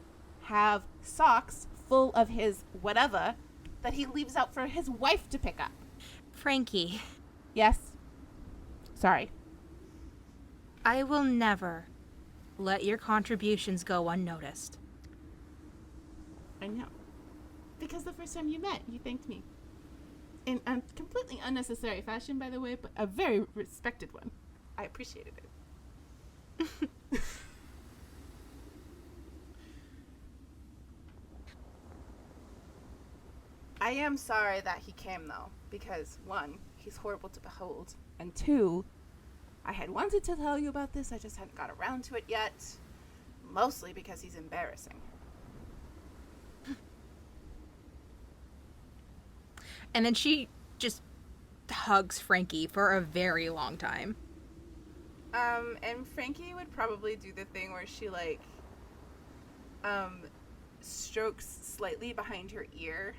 have socks full of his whatever that he leaves out for his wife to pick up? Frankie. Yes? Sorry. I will never let your contributions go unnoticed. I know. Because the first time you met, you thanked me. In a completely unnecessary fashion, by the way, but a very respected one. I appreciated it. I am sorry that he came, though, because, one, he's horrible to behold, and two, I had wanted to tell you about this, I just hadn't got around to it yet, mostly because he's embarrassing. And then she just hugs Frankie for a very long time. And Frankie would probably do the thing where she, like, strokes slightly behind her ear.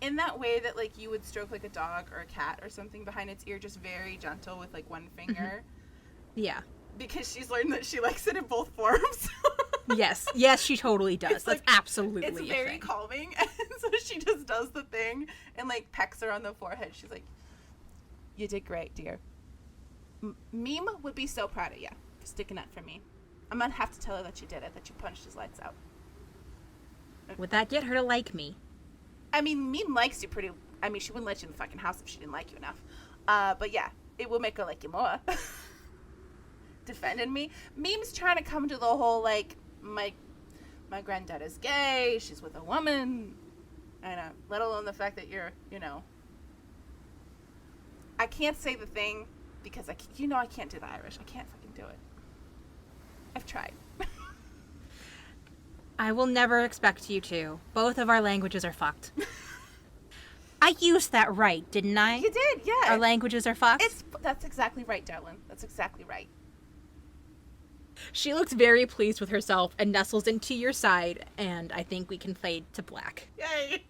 In that way that, like, you would stroke, like, a dog or a cat or something behind its ear, just very gentle with, like, one finger. Yeah. Because she's learned that she likes it in both forms. Yes, she totally does. It's That's like, absolutely it's a very thing. calming. And so she just does the thing and, like, pecks her on the forehead. She's like, you did great, dear. Meme would be so proud of you for sticking up for me. I'm going to have to tell her that you did it, that you punched his lights out. Would that get her to like me? I mean, Meme likes you pretty... I mean, she wouldn't let you in the fucking house if she didn't like you enough. But yeah, it will make her like you more. Defending me. Meme's trying to come to the whole, like, my granddad is gay, she's with a woman, and let alone the fact that you're, you know... I can't say the thing because, I can't do the Irish. I can't fucking do it. I've tried. I will never expect you to. Both of our languages are fucked. I used that right, didn't I? You did, yeah. Our languages are fucked? That's exactly right, darling. That's exactly right. She looks very pleased with herself and nestles into your side, and I think we can fade to black. Yay!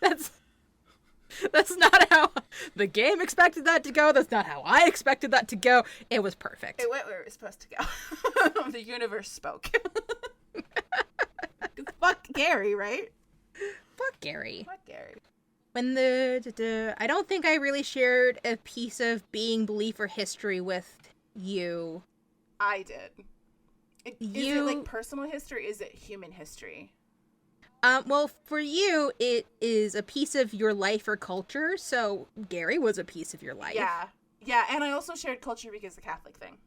That's not how the game expected that to go. That's not how I expected that to go. It was perfect. It went where it was supposed to go. The universe spoke. Fuck Gary, right? Fuck Gary. Fuck Gary. When I don't think I really shared a piece of being, belief, or history with you. I did. Is it like personal history? Is it human history? Well, for you, it is a piece of your life or culture, so Gary was a piece of your life. Yeah, and I also shared culture because the Catholic thing.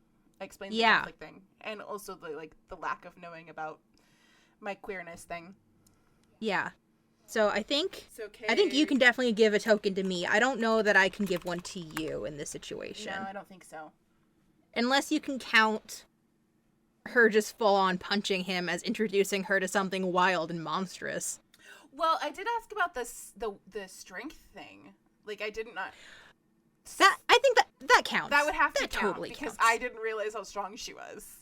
I explained the Catholic thing. And also the lack of knowing about my queerness thing. Yeah. So I think you can definitely give a token to me. I don't know that I can give one to you in this situation. No, I don't think so. Unless you can count her just full on punching him as introducing her to something wild and monstrous. Well, I did ask about the strength thing. Like, I did not. I think that counts. That would have to count totally because counts. I didn't realize how strong she was.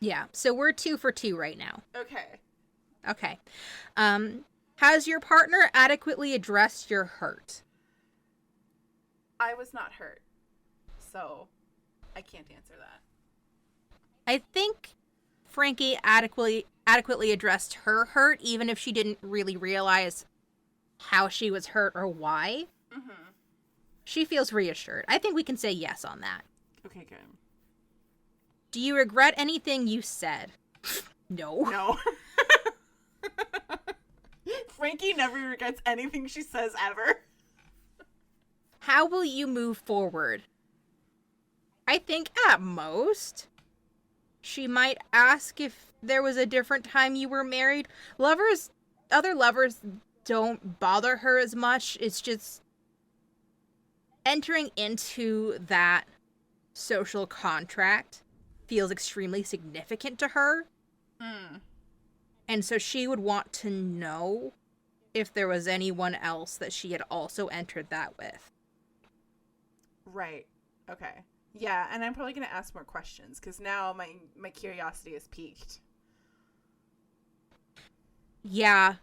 Yeah. So we're 2 for 2 right now. Okay. Has your partner adequately addressed your hurt? I was not hurt, so I can't answer that. I think Frankie adequately addressed her hurt, even if she didn't really realize how she was hurt or why. Mm-hmm. She feels reassured. I think we can say yes on that. Okay, good. Do you regret anything you said? No. Frankie never regrets anything she says ever. How will you move forward? I think at most, She might ask if there was a different time you were married. Other lovers don't bother her as much. It's just entering into that social contract feels extremely significant to her. And so she would want to know if there was anyone else that she had also entered that with. Right. Okay. Yeah, and I'm probably going to ask more questions because now my curiosity is piqued. Yeah.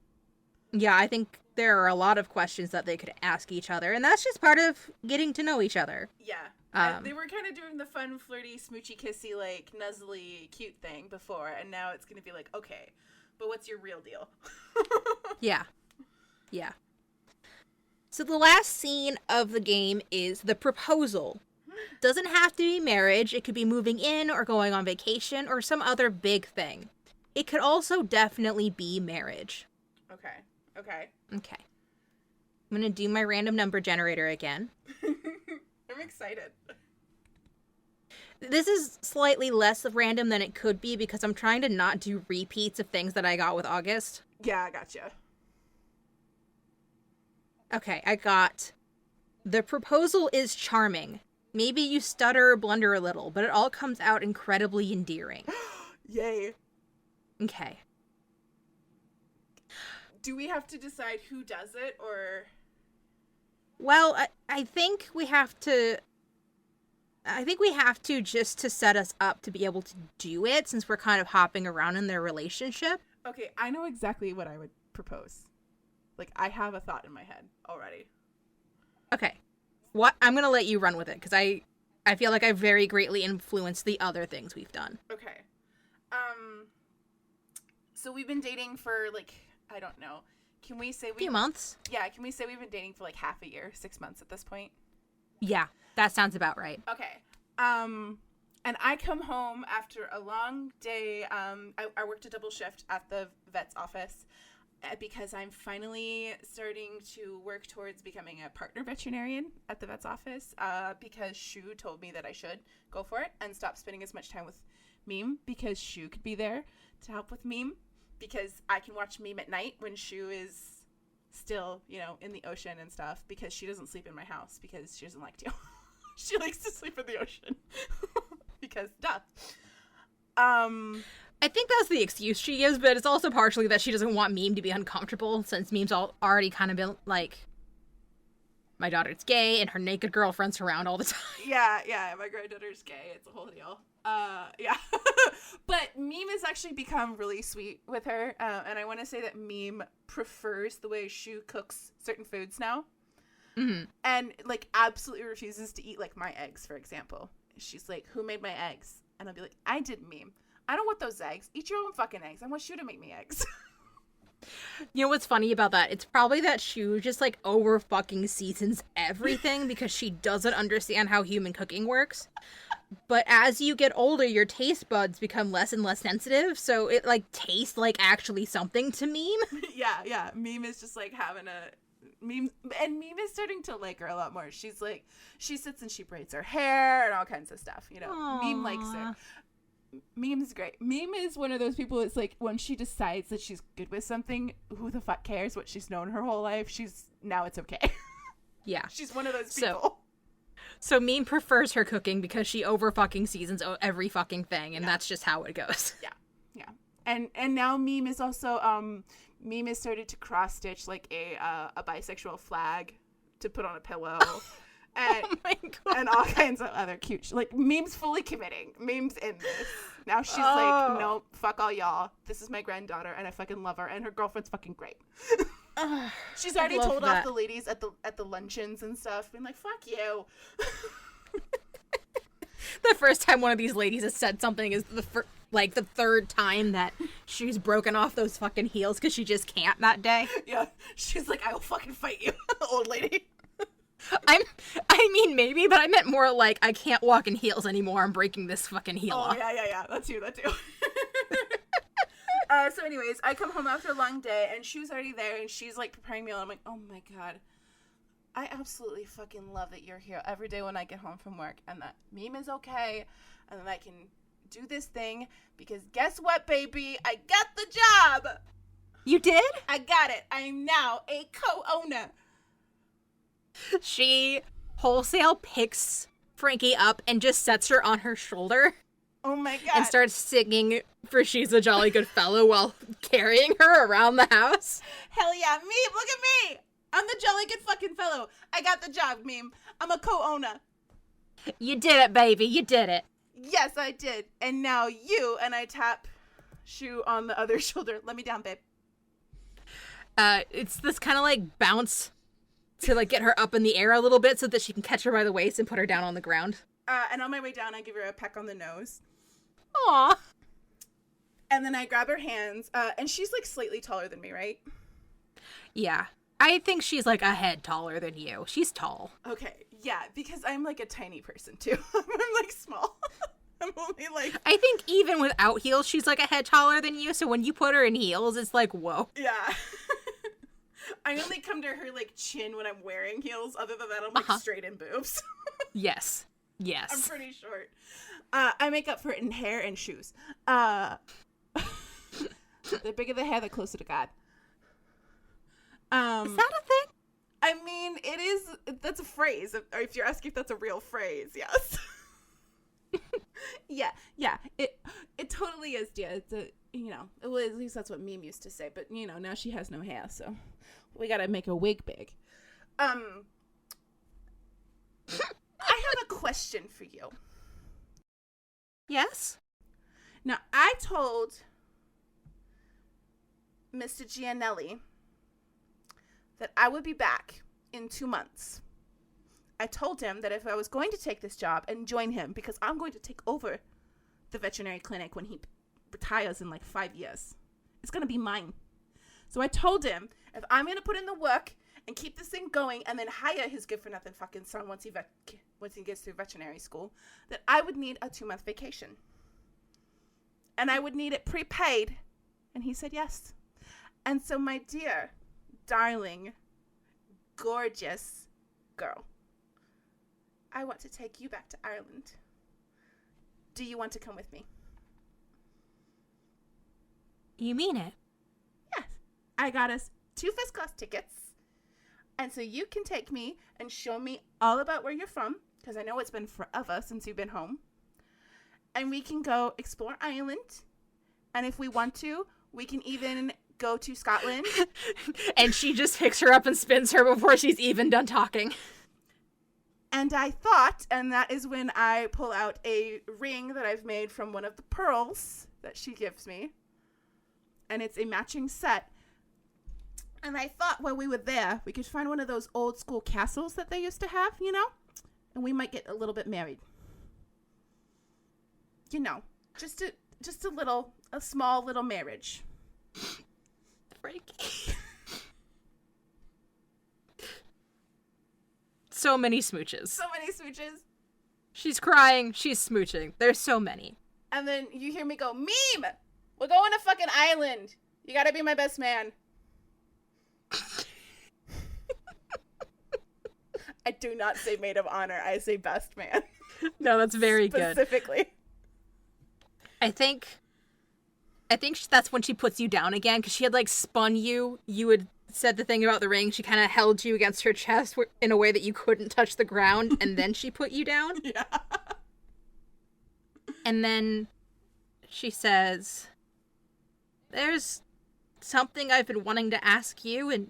Yeah, I think there are a lot of questions that they could ask each other, and that's just part of getting to know each other. Yeah. They were kind of doing the fun, flirty, smoochy, kissy, like, nuzzly, cute thing before, and now it's going to be like, okay, but what's your real deal? Yeah. Yeah. So the last scene of the game is the proposal. Doesn't have to be marriage. It could be moving in or going on vacation or some other big thing. It could also definitely be marriage. Okay. Okay. I'm going to do my random number generator again. I'm excited. This is slightly less random than it could be because I'm trying to not do repeats of things that I got with August. Yeah, I gotcha. Okay, I got... The proposal is charming. Maybe you stutter or blunder a little, but it all comes out incredibly endearing. Yay. Okay. Do we have to decide who does it, or... Well, I think we have to... just to set us up to be able to do it, since we're kind of hopping around in their relationship. Okay, I know exactly what I would propose. Like, I have a thought in my head already. Okay. What? I'm going to let you run with it, because I feel like I very greatly influenced the other things we've done. Okay. So we've been dating for, like, I don't know. Can we say A few months. Yeah, can we say we've been dating for, like, half a year, 6 months at this point? Yeah, that sounds about right. Okay. And I come home after a long day. I worked a double shift at the vet's office because I'm finally starting to work towards becoming a partner veterinarian at the vet's office because Shu told me that I should go for it and stop spending as much time with Meme because Shu could be there to help with Meme because I can watch Meme at night when Shu is still, in the ocean and stuff because she doesn't sleep in my house because she doesn't like to. She likes to sleep in the ocean because duh. I think that's the excuse she gives, but it's also partially that she doesn't want Meme to be uncomfortable since Meme's already kind of been like, my daughter's gay and her naked girlfriend's around all the time. Yeah, my granddaughter's gay. It's a whole deal. Yeah. But Meme has actually become really sweet with her, and I want to say that Meme prefers the way Shu cooks certain foods now. Mm-hmm. And, like, absolutely refuses to eat, like, my eggs, for example. She's like, who made my eggs? And I'll be like, I did, Meme. I don't want those eggs. Eat your own fucking eggs. I want you to make me eggs. You know what's funny about that? It's probably that Shu just, like, over fucking seasons everything because she doesn't understand how human cooking works. But as you get older, your taste buds become less and less sensitive, so it, like, tastes like actually something to Meme. Yeah. Meme is just, like, having a... Meme is starting to like her a lot more. She's like, she sits and she braids her hair and all kinds of stuff, Aww. Meme likes her. Meme's great. Meme is one of those people that's like, when she decides that she's good with something, who the fuck cares what she's known her whole life? Now it's okay. Yeah. She's one of those people. So Meme prefers her cooking because she over fucking seasons every fucking thing, and that's just how it goes. Yeah. And now Meme is also, Meme has started to cross stitch like a bisexual flag to put on a pillow, and Oh my God. and all kinds of other cute. Like Meme's fully committing. Meme's in this now. She's Oh. like, no, fuck all y'all. This is my granddaughter, and I fucking love her, and her girlfriend's fucking great. She's already love told that. off the ladies at the luncheons and stuff, being like, fuck you. The first time one of these ladies has said something is the third time that she's broken off those fucking heels because she just can't that day. Yeah, she's like, I will fucking fight you, old lady. I mean, maybe, but I meant more like, I can't walk in heels anymore. I'm breaking this fucking heel Oh, off. yeah. That too. So anyways, I come home after a long day, and Shu's already there, and she's, like, preparing meal, and I'm like, oh, my God. I absolutely fucking love that you're here every day when I get home from work, and that Meme is okay, and that I can do this thing because guess what, baby? I got the job. You did? I got it. I am now a co-owner. She wholesale picks Frankie up and just sets her on her shoulder. Oh my God. And starts singing for She's a Jolly Good Fellow while carrying her around the house. Hell yeah, meme, look at me. I'm the jolly good fucking fellow. I got the job, meme. I'm a co-owner. You did it, baby. You did it. Yes, I did. And now you, and I tap Shu on the other shoulder. Let me down, babe. It's this kind of like bounce to like get her up in the air a little bit so that she can catch her by the waist and put her down on the ground. And on my way down, I give her a peck on the nose. Aw. And then I grab her hands, and she's like slightly taller than me, right? Yeah. I think she's like a head taller than you. She's tall. Okay, yeah, because I'm like a tiny person too. I'm like small. I'm only like... I think even without heels, she's like a head taller than you. So when you put her in heels, it's like, whoa. Yeah. I only come to her like chin when I'm wearing heels. Other than that, I'm like straight in boobs. Yes. Yes. I'm pretty short. I make up for it in hair and shoes. The bigger the hair, the closer to God. Is that a thing? I mean, it is. That's a phrase. If you're asking if that's a real phrase, yes. yeah. It totally is, dear. It's a, well, at least that's what Meme used to say. But now she has no hair, so we gotta make her wig big. I have a question for you. Yes. Now, I told Mr. Gianelli that I would be back in 2 months. I told him that if I was going to take this job and join him, because I'm going to take over the veterinary clinic when he retires in like 5 years. It's going to be mine. So I told him if I'm going to put in the work and keep this thing going and then hire his good-for-nothing fucking son once he gets through veterinary school, that I would need a 2-month vacation. And I would need it prepaid. And he said yes. And so, my dear, darling, gorgeous girl, I want to take you back to Ireland. Do you want to come with me? You mean it? Yes. I got us 2 first-class tickets. And so you can take me and show me all about where you're from, because I know it's been forever since you've been home. And we can go explore Ireland. And if we want to, we can even go to Scotland. And she just picks her up and spins her before she's even done talking. And I thought, and that is when I pull out a ring that I've made from one of the pearls that she gives me. And it's a matching set. And I thought while we were there, we could find one of those old school castles that they used to have, and we might get a little bit married. Just a small little marriage. Frankie. So many smooches. So many smooches. She's crying. She's smooching. There's so many. And then you hear me go, Meme! We're going to fucking Ireland. You gotta be my best man. I do not say maid of honor. I say best man. No, that's very good. Specifically. I think that's when she puts you down again, because she had like spun you. You had said the thing about the ring. She kind of held you against her chest in a way that you couldn't touch the ground, and then she put you down. Yeah. And then she says, there's something I've been wanting to ask you, and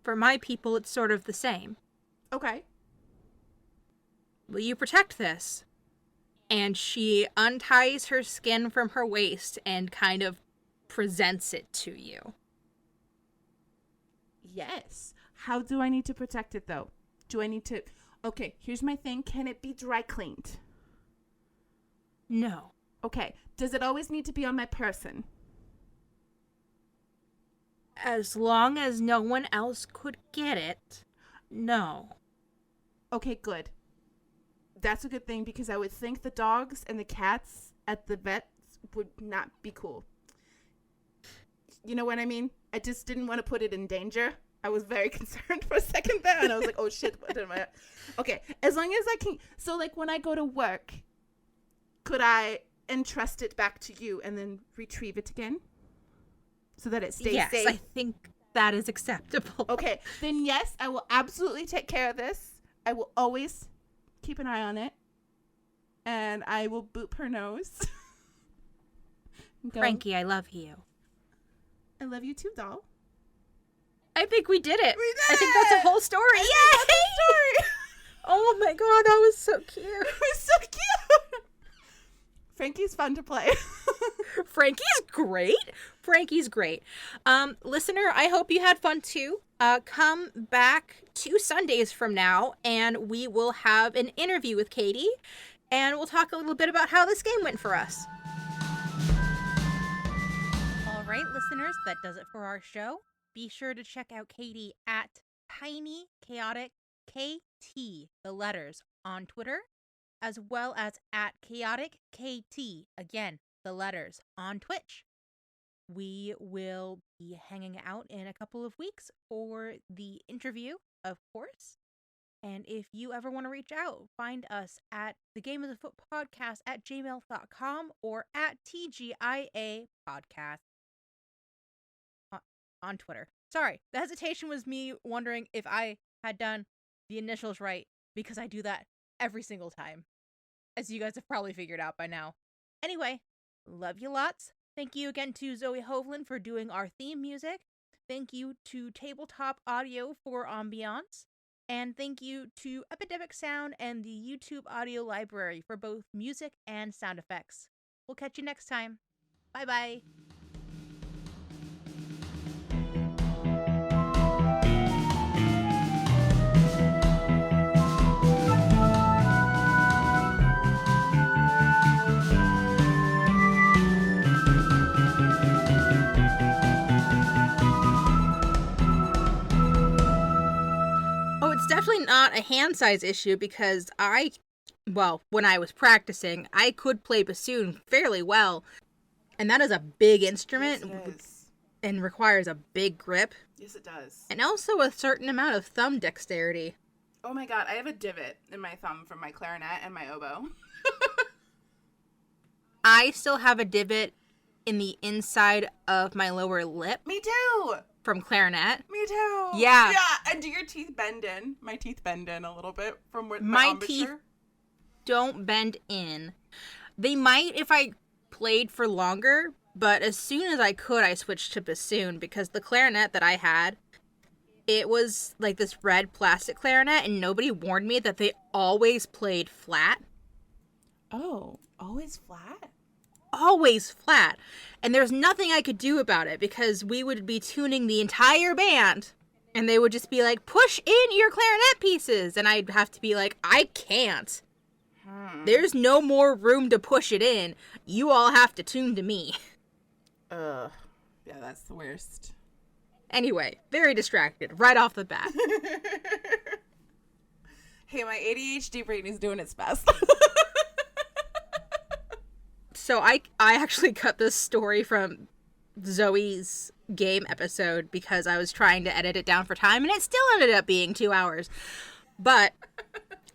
for my people, it's sort of the same. Okay. Will you protect this? And she unties her skin from her waist and kind of presents it to you. Yes. How do I need to protect it, though? Do I need to... Okay, here's my thing. Can it be dry cleaned? No. Okay. Does it always need to be on my person? As long as no one else could get it, no. Okay, good. That's a good thing, because I would think the dogs and the cats at the vets would not be cool. You know what I mean? I just didn't want to put it in danger. I was very concerned for a second there, and I was like, oh shit, what am I... Okay, as long as I can... So, like, when I go to work, could I entrust it back to you and then retrieve it again so that it stays yes, safe? I think that is acceptable. Okay, then yes, I will absolutely take care of this. I will always keep an eye on it. And I will boop her nose. Go, Frankie, I love you. I love you too, doll. I think we did it. We did I think that's a it! whole story. Yay! Oh my god, that was so cute. It was so cute. Frankie's fun to play. Frankie's great. Frankie's great. Listener, I hope you had fun too. Come back 2 Sundays from now, and we will have an interview with Katie, and we'll talk a little bit about how this game went for us. All right, listeners, that does it for our show. Be sure to check out Katie at Tiny Chaotic KT, the letters, on Twitter, as well as at Chaotic KT, again, the letters, on Twitch. We will be hanging out in a couple of weeks for the interview, of course. And if you ever want to reach out, find us at the Game of the Foot podcast at gmail.com or at TGIA podcast on Twitter. Sorry, the hesitation was me wondering if I had done the initials right, because I do that every single time, as you guys have probably figured out by now. Anyway, love you lots. Thank you again to Zoe Hovland for doing our theme music. Thank you to Tabletop Audio for ambiance. And thank you to Epidemic Sound and the YouTube audio library for both music and sound effects. We'll catch you next time. Bye-bye. Definitely not a hand size issue, because when I was practicing, I could play bassoon fairly well, and that is a big instrument. Yes, it is. And requires a big grip. Yes, it does. And also a certain amount of thumb dexterity. Oh my god, I have a divot in my thumb from my clarinet and my oboe. I still have a divot in the inside of my lower lip. Me too! From clarinet. Me too. Yeah. Yeah, and do your teeth bend in? My teeth bend in a little bit from where my embouchure. Teeth don't bend in. They might if I played for longer, but as soon as I could, I switched to bassoon, because the clarinet that I had, it was like this red plastic clarinet, and nobody warned me that they always played flat. Oh, always flat? Always flat. And there's nothing I could do about it, because we would be tuning the entire band, and they would just be like, push in your clarinet pieces, and I'd have to be like, I can't. There's no more room to push it in. You all have to tune to me. Ugh. Yeah, that's the worst. Anyway, very distracted right off the bat. Hey, my ADHD brain is doing its best. So I actually cut this story from Zoe's game episode because I was trying to edit it down for time, and it still ended up being 2 hours. But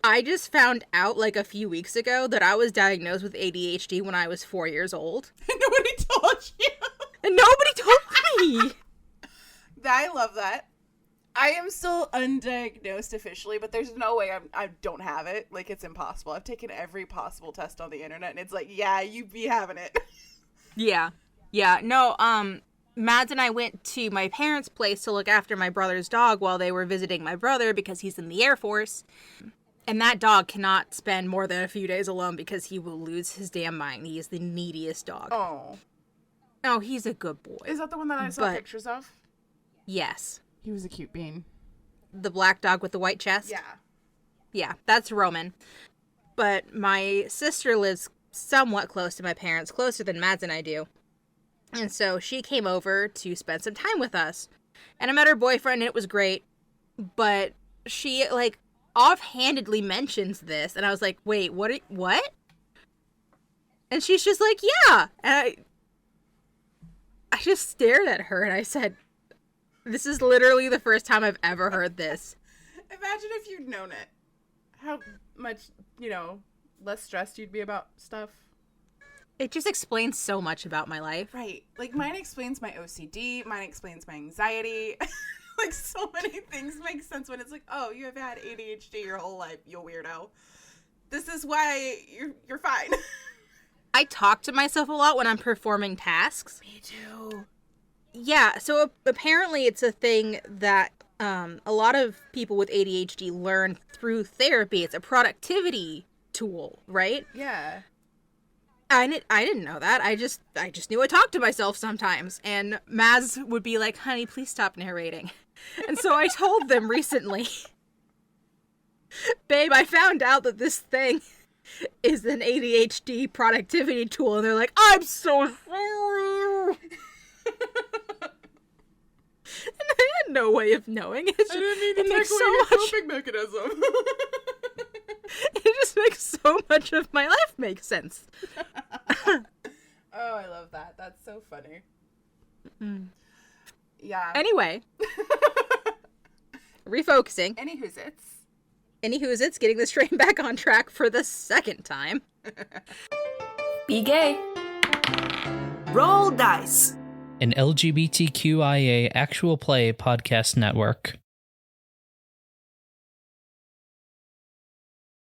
I just found out like a few weeks ago that I was diagnosed with ADHD when I was 4 years old. And nobody told you. And nobody told me. I love that. I am still undiagnosed officially, but there's no way I don't have it. Like, it's impossible. I've taken every possible test on the internet, and it's like, yeah, you be having it. Yeah. Yeah. No, Mads and I went to my parents' place to look after my brother's dog while they were visiting my brother because he's in the Air Force. And that dog cannot spend more than a few days alone because he will lose his damn mind. He is the neediest dog. Oh. No, he's a good boy. Is that the one that I saw pictures of? Yes. He was a cute bean. The black dog with the white chest? Yeah. Yeah, that's Roman. But my sister lives somewhat close to my parents, closer than Mads and I do. And so she came over to spend some time with us. And I met her boyfriend, and it was great. But she, like, offhandedly mentions this. And I was like, wait, what? And she's just like, yeah. And I just stared at her, and I said, this is literally the first time I've ever heard this. Imagine if you'd known it. How much, less stressed you'd be about stuff. It just explains so much about my life. Right. Like, mine explains my OCD. Mine explains my anxiety. Like, so many things make sense when it's like, oh, you have had ADHD your whole life, you weirdo. This is why you're fine. I talk to myself a lot when I'm performing tasks. Me too. Yeah, so apparently it's a thing that a lot of people with ADHD learn through therapy. It's a productivity tool, right? Yeah. I didn't know that. I just knew I talked to myself sometimes. And Maz would be like, honey, please stop narrating. And so I told them recently, babe, I found out that this thing is an ADHD productivity tool. And they're like, I'm so sorry. And I had no way of knowing. It's just, I didn't mean to makes take so away much. your coping mechanism. It just makes so much of my life make sense. Oh, I love that. That's so funny. Mm. Yeah. Anyway. Refocusing. Anywho's it's getting this train back on track for the second time. Be gay. Roll dice. An LGBTQIA actual play podcast network.